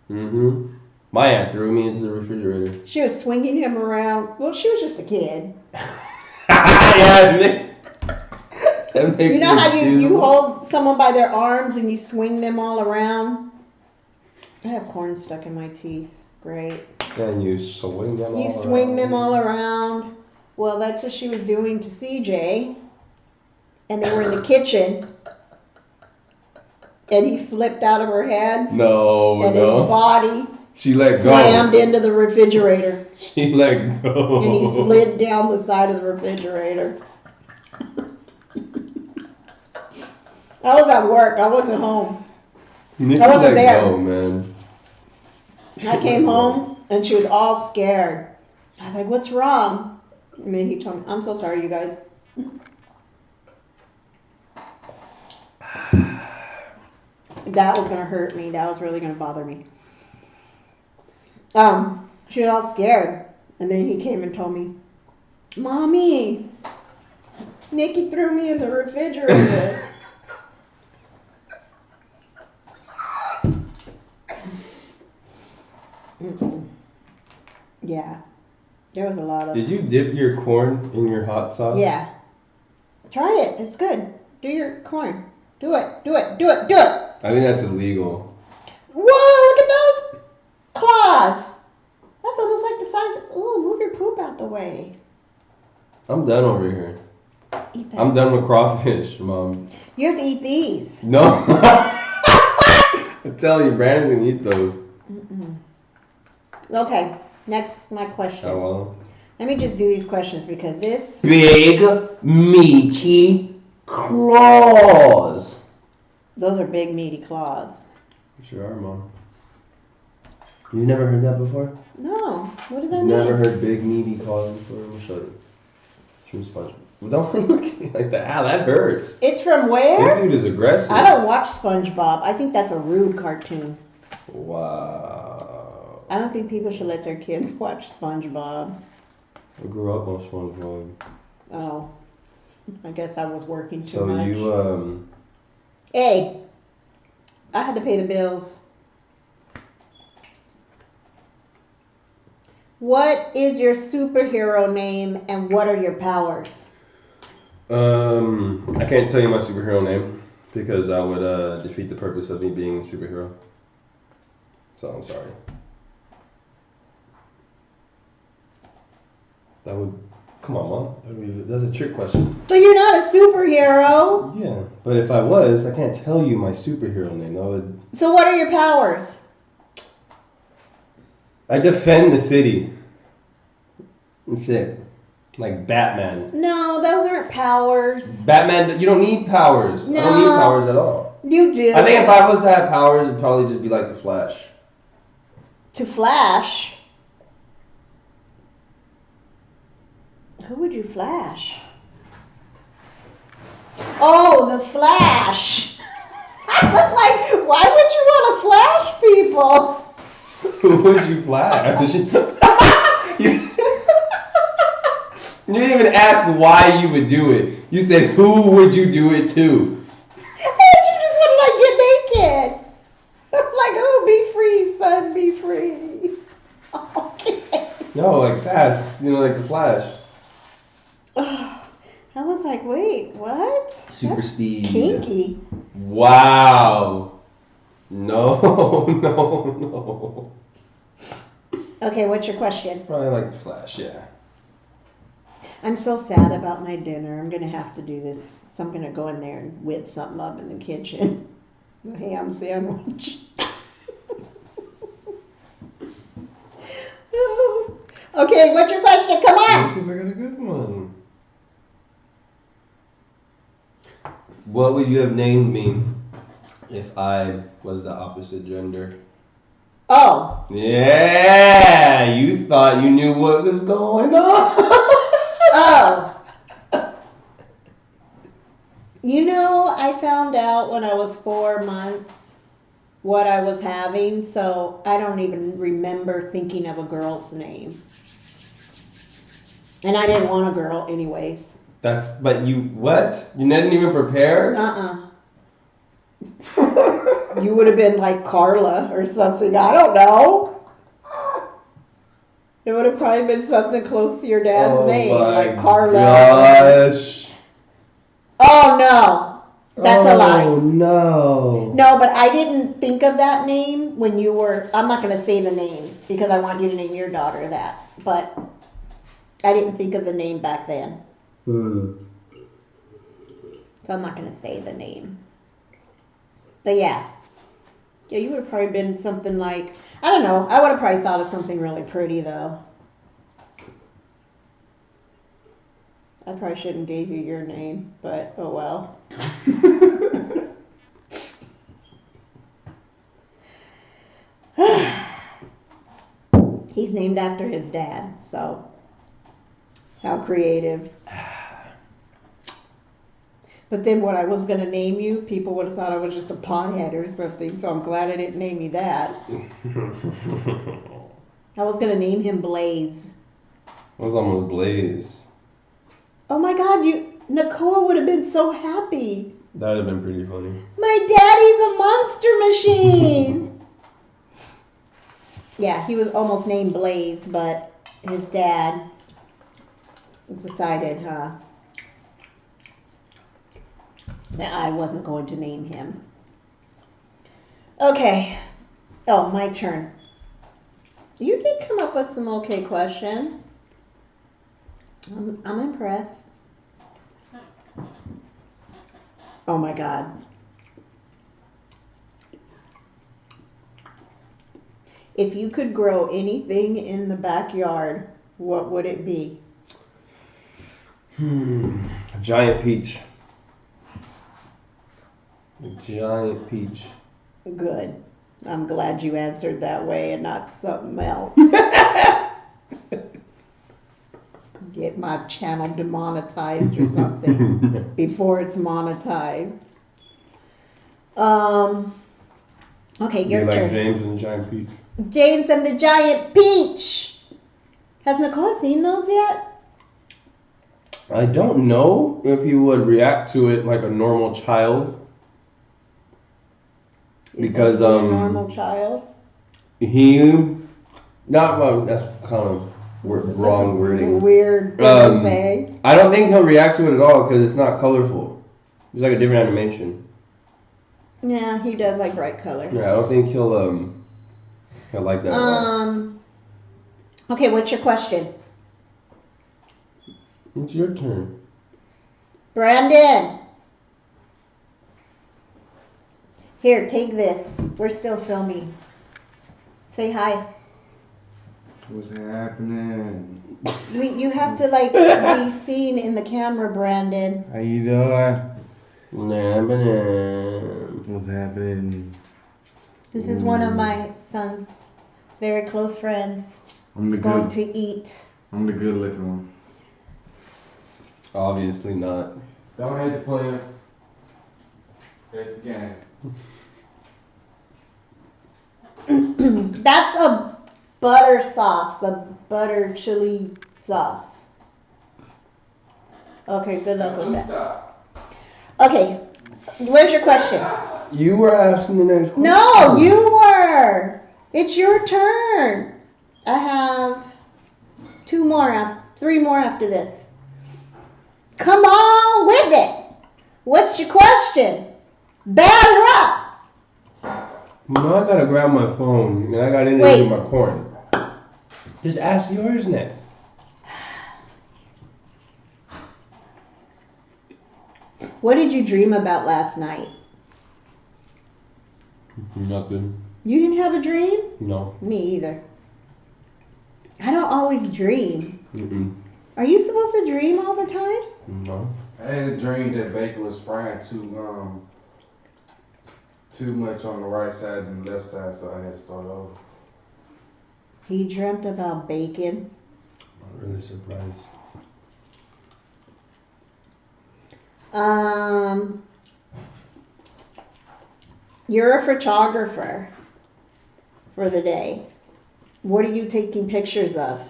Mm-hmm. My aunt threw me into the refrigerator. She was swinging him around. Well, she was just a kid. Yeah, you know how you hold someone by their arms and you swing them all around? I have corn stuck in my teeth. Great. And you swing them all around. You swing them all around. Well, that's what she was doing to CJ. And they were in the kitchen. And he slipped out of her hands. His body she let slammed into the refrigerator. She let go. And he slid down the side of the refrigerator. I was at work. I wasn't home. Nikki I wasn't there. Go, man. I came home and she was all scared. I was like, what's wrong? And then he told me, I'm so sorry, you guys. That was going to hurt me. That was really going to bother me. She was all scared. And then he came and told me, Mommy, Nikki threw me in the refrigerator. Yeah. There was a lot of... Did you dip your corn in your hot sauce? Yeah. Try it. It's good. Do your corn. Do it. Do it. Do it. Do it. I think that's illegal. Whoa, look at those claws. That's almost like the size of... Ooh, move your poop out the way. I'm done over here. Eat that. I'm done with crawfish, Mom. You have to eat these. No. I'm telling you, Brandon's going to eat those. Okay, next, my question. Oh, well. Let me just do these questions because this... Big, meaty claws. Those are big, meaty claws. Sure are, Mom. You never heard that before? No. What does that You've mean? never heard big, meaty claws before? Let me show you. It's from SpongeBob. Well, don't look at me like that. Ow, that hurts. It's from where? This dude is aggressive. I don't watch SpongeBob. I think that's a rude cartoon. Wow. I don't think people should let their kids watch SpongeBob. I grew up on SpongeBob. Oh. I guess I was working too So much. you, Hey, I had to pay the bills. What is your superhero name and what are your powers? I can't tell you my superhero name because that would defeat the purpose of me being a superhero. So I'm sorry. That would. Come on, Mom. That's a trick question. But you're not a superhero. Yeah, but if I was, I can't tell you my superhero name. That would. So what are your powers? I defend the city. That's it. Like Batman. No, those aren't powers. Batman, you don't need powers. No. I don't need powers at all. You do. I think if I was to have powers, it'd probably just be like the Flash. To Flash? Who would you flash? Oh, the Flash. I was like, why would you want to flash people? Who would you flash? You didn't even ask why you would do it. You said, who would you do it to? You just want to like get naked. Like, oh, be free, son, be free. Okay. No, like fast. You know, like the Flash. I was like, wait, what? Super That's speed. kinky. Wow. No. Okay, what's your question? Probably like the Flash, yeah. I'm so sad about my dinner. I'm going to have to do this. So I'm going to go in there and whip something up in the kitchen. A ham sandwich. Okay, what's your question? Come Let's on. see if I got a good one. What would you have named me if I was the opposite gender? Oh. Yeah, you thought you knew what was going on. Oh. You know, I found out when I was 4 months what I was having, so I don't even remember thinking of a girl's name. And I didn't want a girl anyways. But you, what? You didn't even prepare? You would have been like Carla or something. I don't know. It would have probably been something close to your dad's name, like Carla. Gosh. Oh no, that's a lie. Oh no. No, but I didn't think of that name when you were. I'm not going to say the name because I want you to name your daughter that. But I didn't think of the name back then. So I'm not going to say the name. But yeah. Yeah, you would have probably been something like, I don't know. I would have probably thought of something really pretty though. I probably shouldn't give you your name, but oh well. He's named after his dad, so how creative. But then what I was going to name you, people would have thought I was just a pothead or something, so I'm glad I didn't name you that. I was going to name him Blaze. That was almost Blaze. Oh my God, Nicole would have been so happy. That would have been pretty funny. My daddy's a monster machine. Yeah, he was almost named Blaze, but his dad decided, that I wasn't going to name him. Okay. Oh, my turn. You did come up with some okay questions. I'm impressed. Oh my God. If you could grow anything in the backyard, what would it be? A giant peach. A giant peach. Good. I'm glad you answered that way and not something else. Get my channel demonetized or something before it's monetized. Okay, your like turn. James and the giant peach. James and the giant peach. Has Nicole seen those yet? I don't know if he would react to it like a normal child. Because a normal child. he Not well. That's kind of wrong wording. Weird thing to say. I don't think he'll react to it at all because it's not colorful. It's like a different animation. Yeah, he does like bright colors. Yeah, I don't think he'll like that at all. Okay, what's your question? It's your turn. Brandon. Here, take this. We're still filming. Say hi. What's happening? You have to like be seen in the camera, Brandon. How you doing? What's What's happening? This is one of my son's very close friends. I'm the He's going good. to eat. I'm the good looking one. Obviously not. Don't hate the player. Hate the game. That's a butter sauce, a butter chili sauce. Okay, good luck with that. Stop. Okay, where's your question? You were asking the next question. No, you were. It's your turn. I have three more after this. Come on with it. What's your question? Batter up. No, I gotta grab my phone and I got in Wait. my corn. Just ask yours next. What did you dream about last night? Nothing. You didn't have a dream? No. Me either. I don't always dream. Mm-mm. Are you supposed to dream all the time? No. I had a dream that bacon was frying too much on the right side and the left side, so I had to start over. He dreamt about bacon. I'm really surprised. You're a photographer for the day. What are you taking pictures of?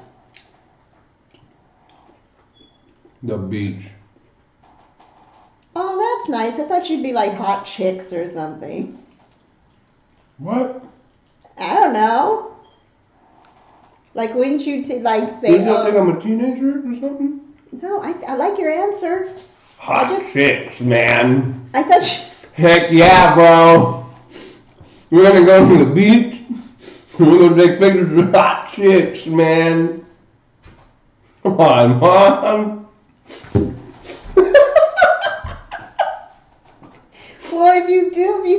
The beach. Oh, that's nice. I thought you'd be like hot chicks or something. What? I don't know. Like, wouldn't you like You say, don't think I'm a teenager or something? no, I like your answer. Hot chicks, man. I thought you, Heck yeah, bro. We're gonna go to the beach. We're gonna take pictures of hot chicks, man. Come on, Mom. well, if you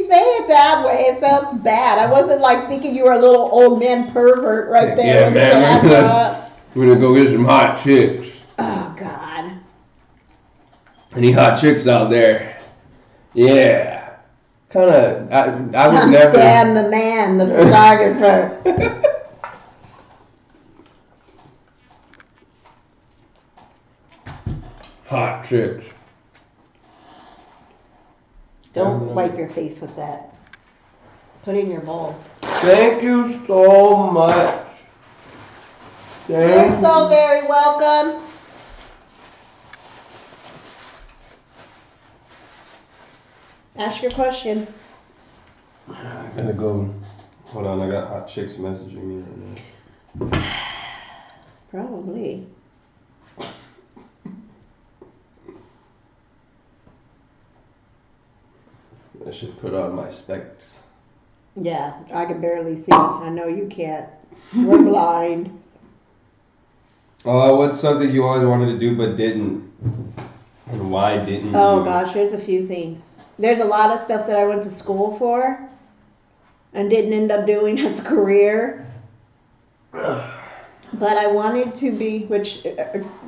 say it that way, it sounds bad. I wasn't like thinking you were a little old man pervert right there Yeah, with the man, camera. we're gonna go get some hot chicks. Oh, God. Any hot chicks out there? Yeah. Kinda, I would I'm never. Stan the man, the photographer. Hot chicks. Don't wipe your face with that. Put it in your bowl. Thank you so much. You're so very welcome. Ask your question. I gotta go. Hold on, I got hot chicks messaging me right now. Probably. I should put on my specs. Yeah, I can barely see. I know you can't. We're blind. What's something you always wanted to do but didn't? And why didn't Oh you? gosh, there's a few things. There's a lot of stuff that I went to school for and didn't end up doing as a career. But I wanted to be, which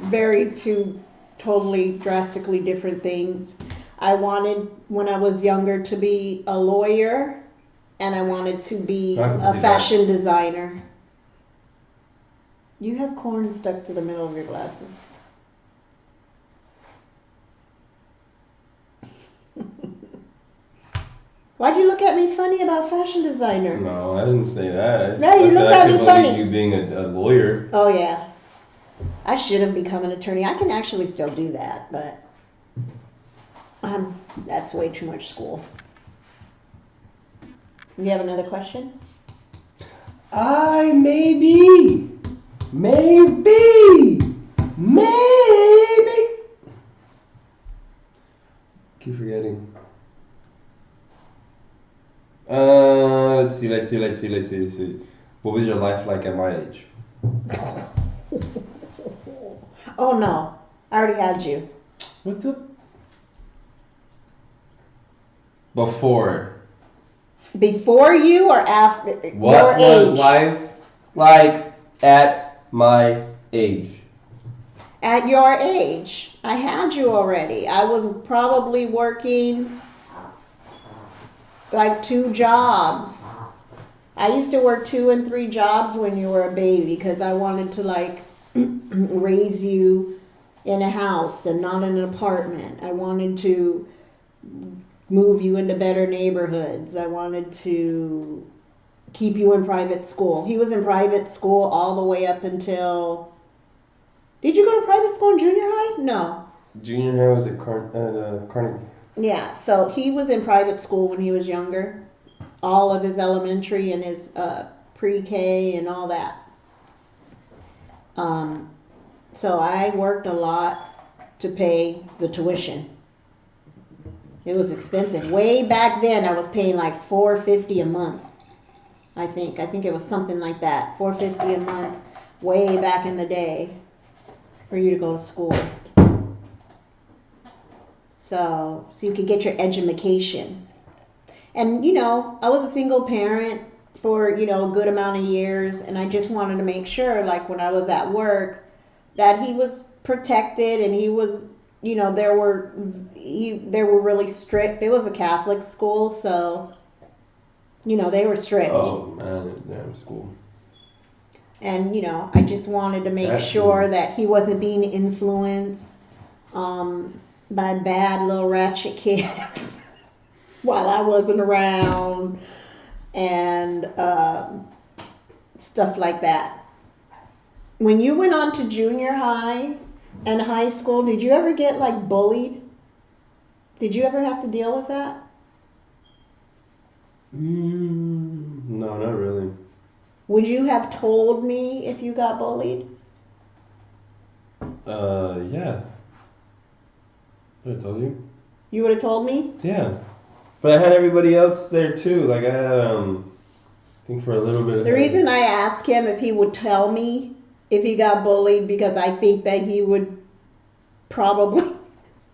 very two totally drastically different things. I wanted, when I was younger, to be a lawyer, and I wanted to be I can a see fashion designer. You have corn stuck to the middle of your glasses. Why'd you look at me funny about fashion designer? No, I didn't say that. No, you I said looked I at could me believe funny. you being a lawyer. Oh yeah. I should have become an attorney. I can actually still do that, but that's way too much school. You have another question? Maybe. Keep forgetting. Let's see. What was your life like at my age? Oh no, I already had you. What the? Before. Before you or after? What your was age? life like at my age? At your age. I had you already. I was probably working like 2 jobs. I used to work 2 and 3 jobs when you were a baby because I wanted to like raise you in a house and not in an apartment. I wanted to move you into better neighborhoods. I wanted to keep you in private school. He was in private school all the way up until... Did you go to private school in junior high? No. Junior high was at Carnegie. Yeah, so he was in private school when he was younger. All of his elementary and his pre-K and all that. So I worked a lot to pay the tuition. It was expensive. Way back then, I was paying like $4.50 a month. I think it was something like that. $4.50 a month, way back in the day, for you to go to school. So you could get your education. And you know, I was a single parent for a good amount of years, and I just wanted to make sure, like when I was at work, that he was protected, and he was, they were really strict. It was a Catholic school, so they were strict. Oh man, damn school. And I just wanted to make sure that he wasn't being influenced by bad little ratchet kids while I wasn't around, and stuff like that. When you went on to junior high and high school, did you ever get like bullied? Did you ever have to deal with that? No, not really. Would you have told me if you got bullied? Yeah. I told you. You would have told me? Yeah. But I had everybody else there too. Like I had, I think for a little bit of The reason I asked him if he would tell me if he got bullied, because I think that he would probably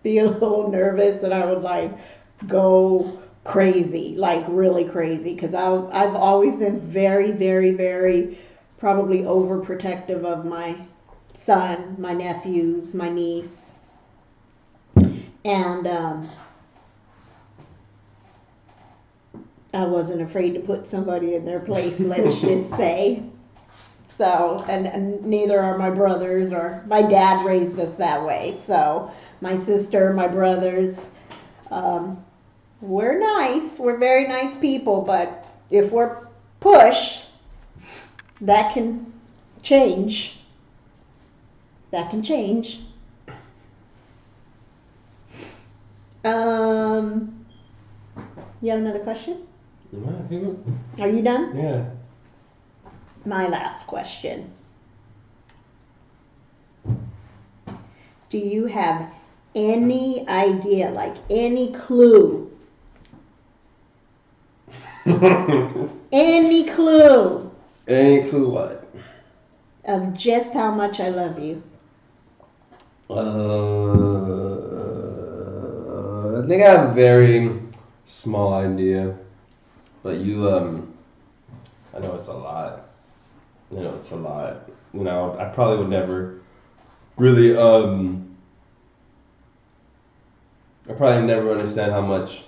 be a little nervous that I would like go crazy, like really crazy, because I've always been very, very, very probably overprotective of my son, my nephews, my niece, and I wasn't afraid to put somebody in their place, let's just say. So, and neither are my brothers, or my dad raised us that way. So my sister, my brothers, we're nice. We're very nice people, but if we're pushed, that can change. That can change. You have another question? Are you done? Yeah. My last question. Do you have any idea, like any clue? Any clue? Any clue what? Of just how much I love you? I think I have a very small idea, but you, I know it's a lot. It's a lot. I probably would never really, I probably never understand how much.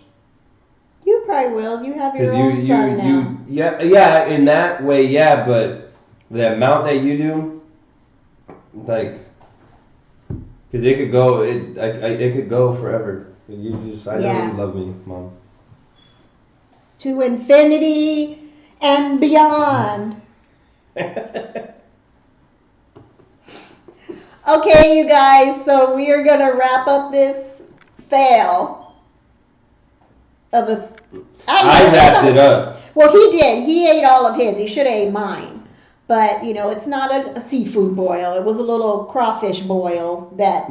You probably will. You have your own son now. Yeah, in that way, yeah, but the amount that you do, like, because it could go, it could go forever. I know you love me, Mom. To infinity and beyond. Okay, you guys, so we are going to wrap up this fail. of the. I wrapped it up. Well, he did. He ate all of his. He should have ate mine. But, you know, it's not a seafood boil. It was a little crawfish boil that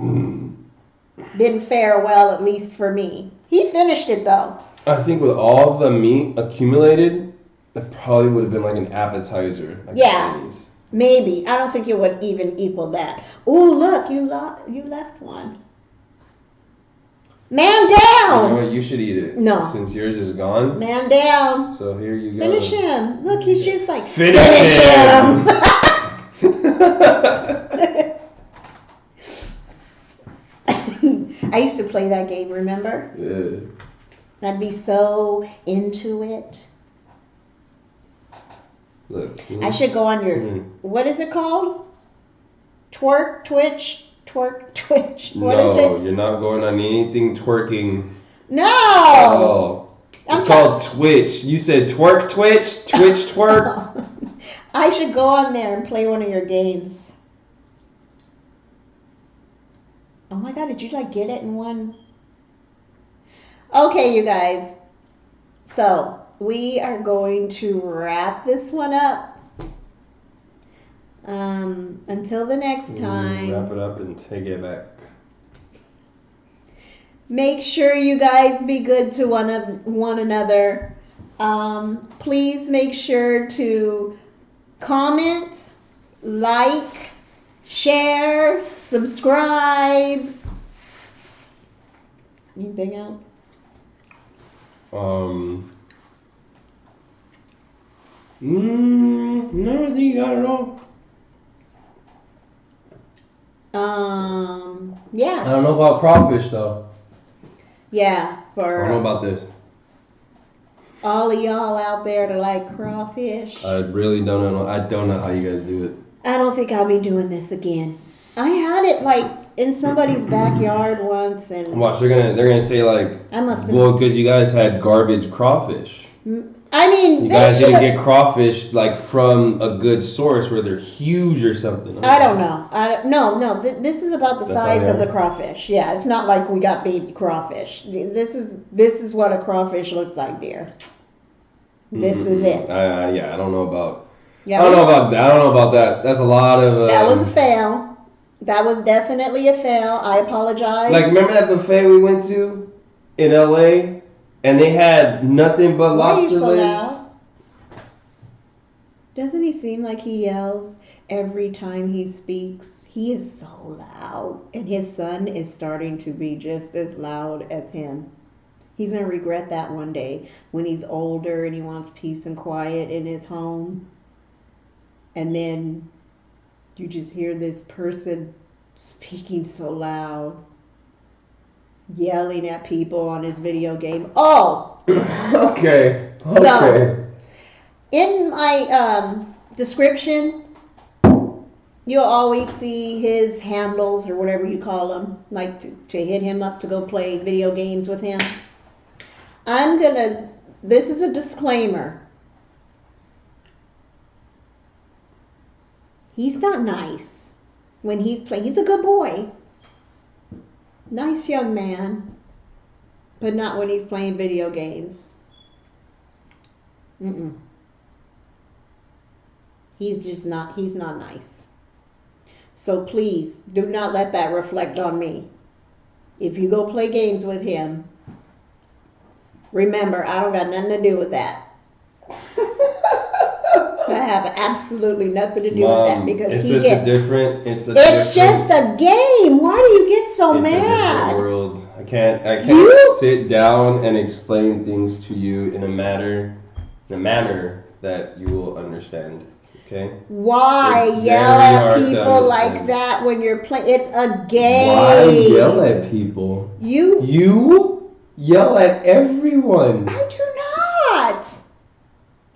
didn't fare well, at least for me. He finished it, though. I think with all the meat accumulated, it probably would have been like an appetizer. Like Yeah. Chinese. Maybe. I don't think it would even equal that. Ooh, look, you left one. Man You down! know what? You should eat it. No. Since yours is gone. Man down. So here you go. Finish him. Look, he's just like, Finish him. I used to play that game, remember? Yeah. I'd be so into it. Look. I should go on your, what is it called? Twitch. What is No, it? you're not going on anything twerking. No! Oh. It's called Twitch. You said twerk Twitch? Twitch twerk? I should go on there and play one of your games. Oh my god, did you like get it in one? Okay, you guys. So, we are going to wrap this one up. Until the next time. Wrap it up and take it back. Make sure you guys be good to one another. Please make sure to comment, like, share, subscribe. Anything else? No, I think you got it all. Yeah. I don't know about crawfish though. Yeah, I don't know about this. all of y'all out there that like crawfish. I really don't know. I don't know how you guys do it. I don't think I'll be doing this again. I had it like in somebody's backyard once, and Watch, they're gonna say like, I must have. well, because you guys had garbage crawfish. I mean, You they guys didn't should've- get crawfish like from a good source where they're huge or something. I don't know. No. This is about the That's all size they of the are. crawfish. Yeah, it's not like we got baby crawfish. This is what a crawfish looks like, dear. This is it. Yeah, I don't know about. Yeah, I don't know about that. I don't know about that. That's a lot of. that was a fail. That was definitely a fail. I apologize. Like, remember that buffet we went to in LA, and they had nothing but Why are you lobster so legs. loud? Doesn't he seem like he yells every time he speaks? He is so loud, and his son is starting to be just as loud as him. He's gonna regret that one day when he's older and he wants peace and quiet in his home. And then you just hear this person speaking so loud, yelling at people on his video game. Oh! Okay. So, in my description, you'll always see his handles or whatever you call them, like to hit him up to go play video games with him. This is a disclaimer. He's not nice when he's playing. He's a good boy. Nice young man. But not when he's playing video games. He's not nice. So please, do not let that reflect on me. If you go play games with him, remember, I don't got nothing to do with that. I have absolutely nothing to do with that because it's he just gets. It's just a game. Why do you get so It's a mad? different world. I can't You- sit down and explain things to you in a manner that you will understand. Okay? Why It's yell very at hard to people like understand. that when you're playing? It's a game. Why yell at people? You You yell at everyone. I do not.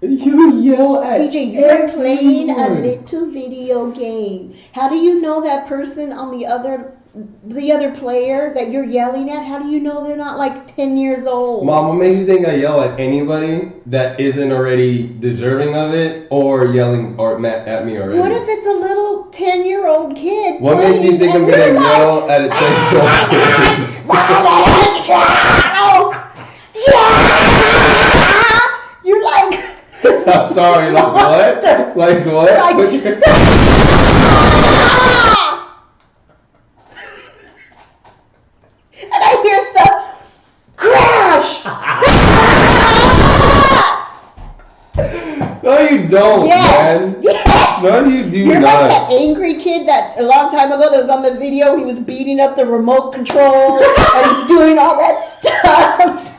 You yell at CJ, you're playing a everyone. little video game. How do you know that person on the other player that you're yelling at? How do you know they're not like 10 years old? Mom, what makes you think I yell at anybody that isn't already deserving of it or yelling or at me already? What if it's a little 10-year-old kid? What makes you playing think I'm and gonna you're like, yell at a 10-year-old kid? Yeah! I'm sorry. Like what? Like what? Like, Put your- and I hear stuff crash. No, you don't, Yes, man. yes. No, you do You remember not. that angry kid that a long time ago that was on the video? He was beating up the remote control and he's doing all that stuff.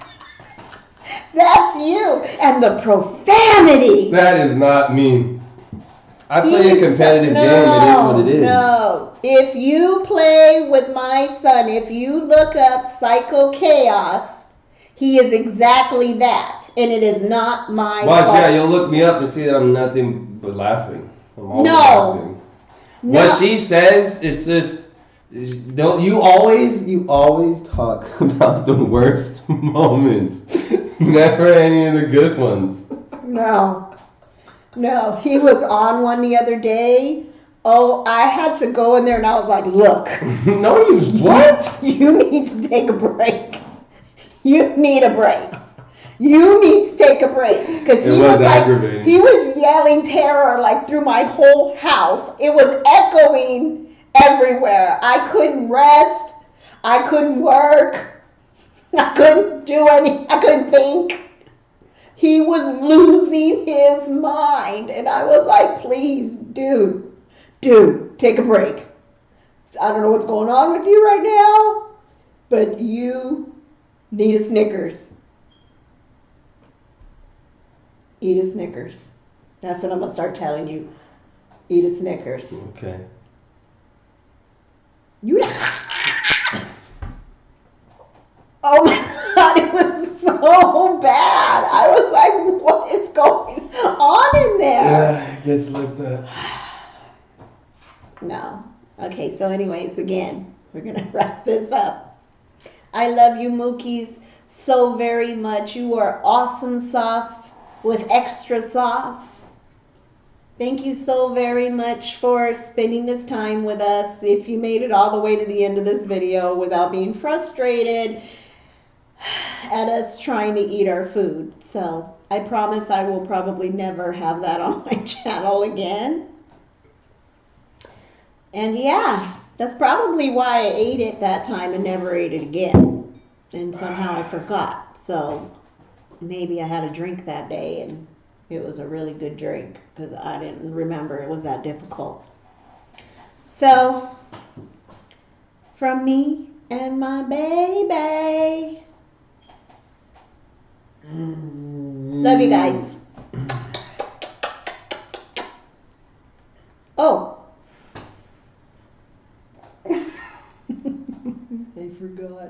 That's you. And the profanity. That is not me. I play a He's- competitive no, game. It is what it is. No. If you play with my son, if you look up Son KAOS, he is exactly that. And it is not my Watch, fault. yeah, you'll look me up and see that I'm nothing but laughing. I'm always No. laughing. No. What she says is just, don't you always talk about the worst moments, never any of the good ones. No, he was on one the other day. Oh, I had to go in there and I was like, look, No, you what? you need to take a break. You need a break. You need to take a break. Because It he was was like, aggravating. he was yelling terror like through my whole house. It was echoing everywhere. I couldn't rest. I couldn't work. I couldn't I couldn't think. He was losing his mind. And I was like, please, dude, take a break. I don't know what's going on with you right now, but you need a Snickers. Eat a Snickers. That's what I'm going to start telling you. Eat a Snickers. Okay. You. Oh my God, it was so bad. I was like, what is going on in there? Yeah, it gets like that. No. Okay, so anyways, again, we're going to wrap this up. I love you, Mookies, so very much. You are awesome sauce with extra sauce. Thank you so very much for spending this time with us. If you made it all the way to the end of this video without being frustrated at us trying to eat our food. So I promise I will probably never have that on my channel again. And yeah, that's probably why I ate it that time and never ate it again. And somehow I forgot. So maybe I had a drink that day and it was a really good drink because I didn't remember it was that difficult. So, from me and my baby. Love you guys. Oh. I forgot.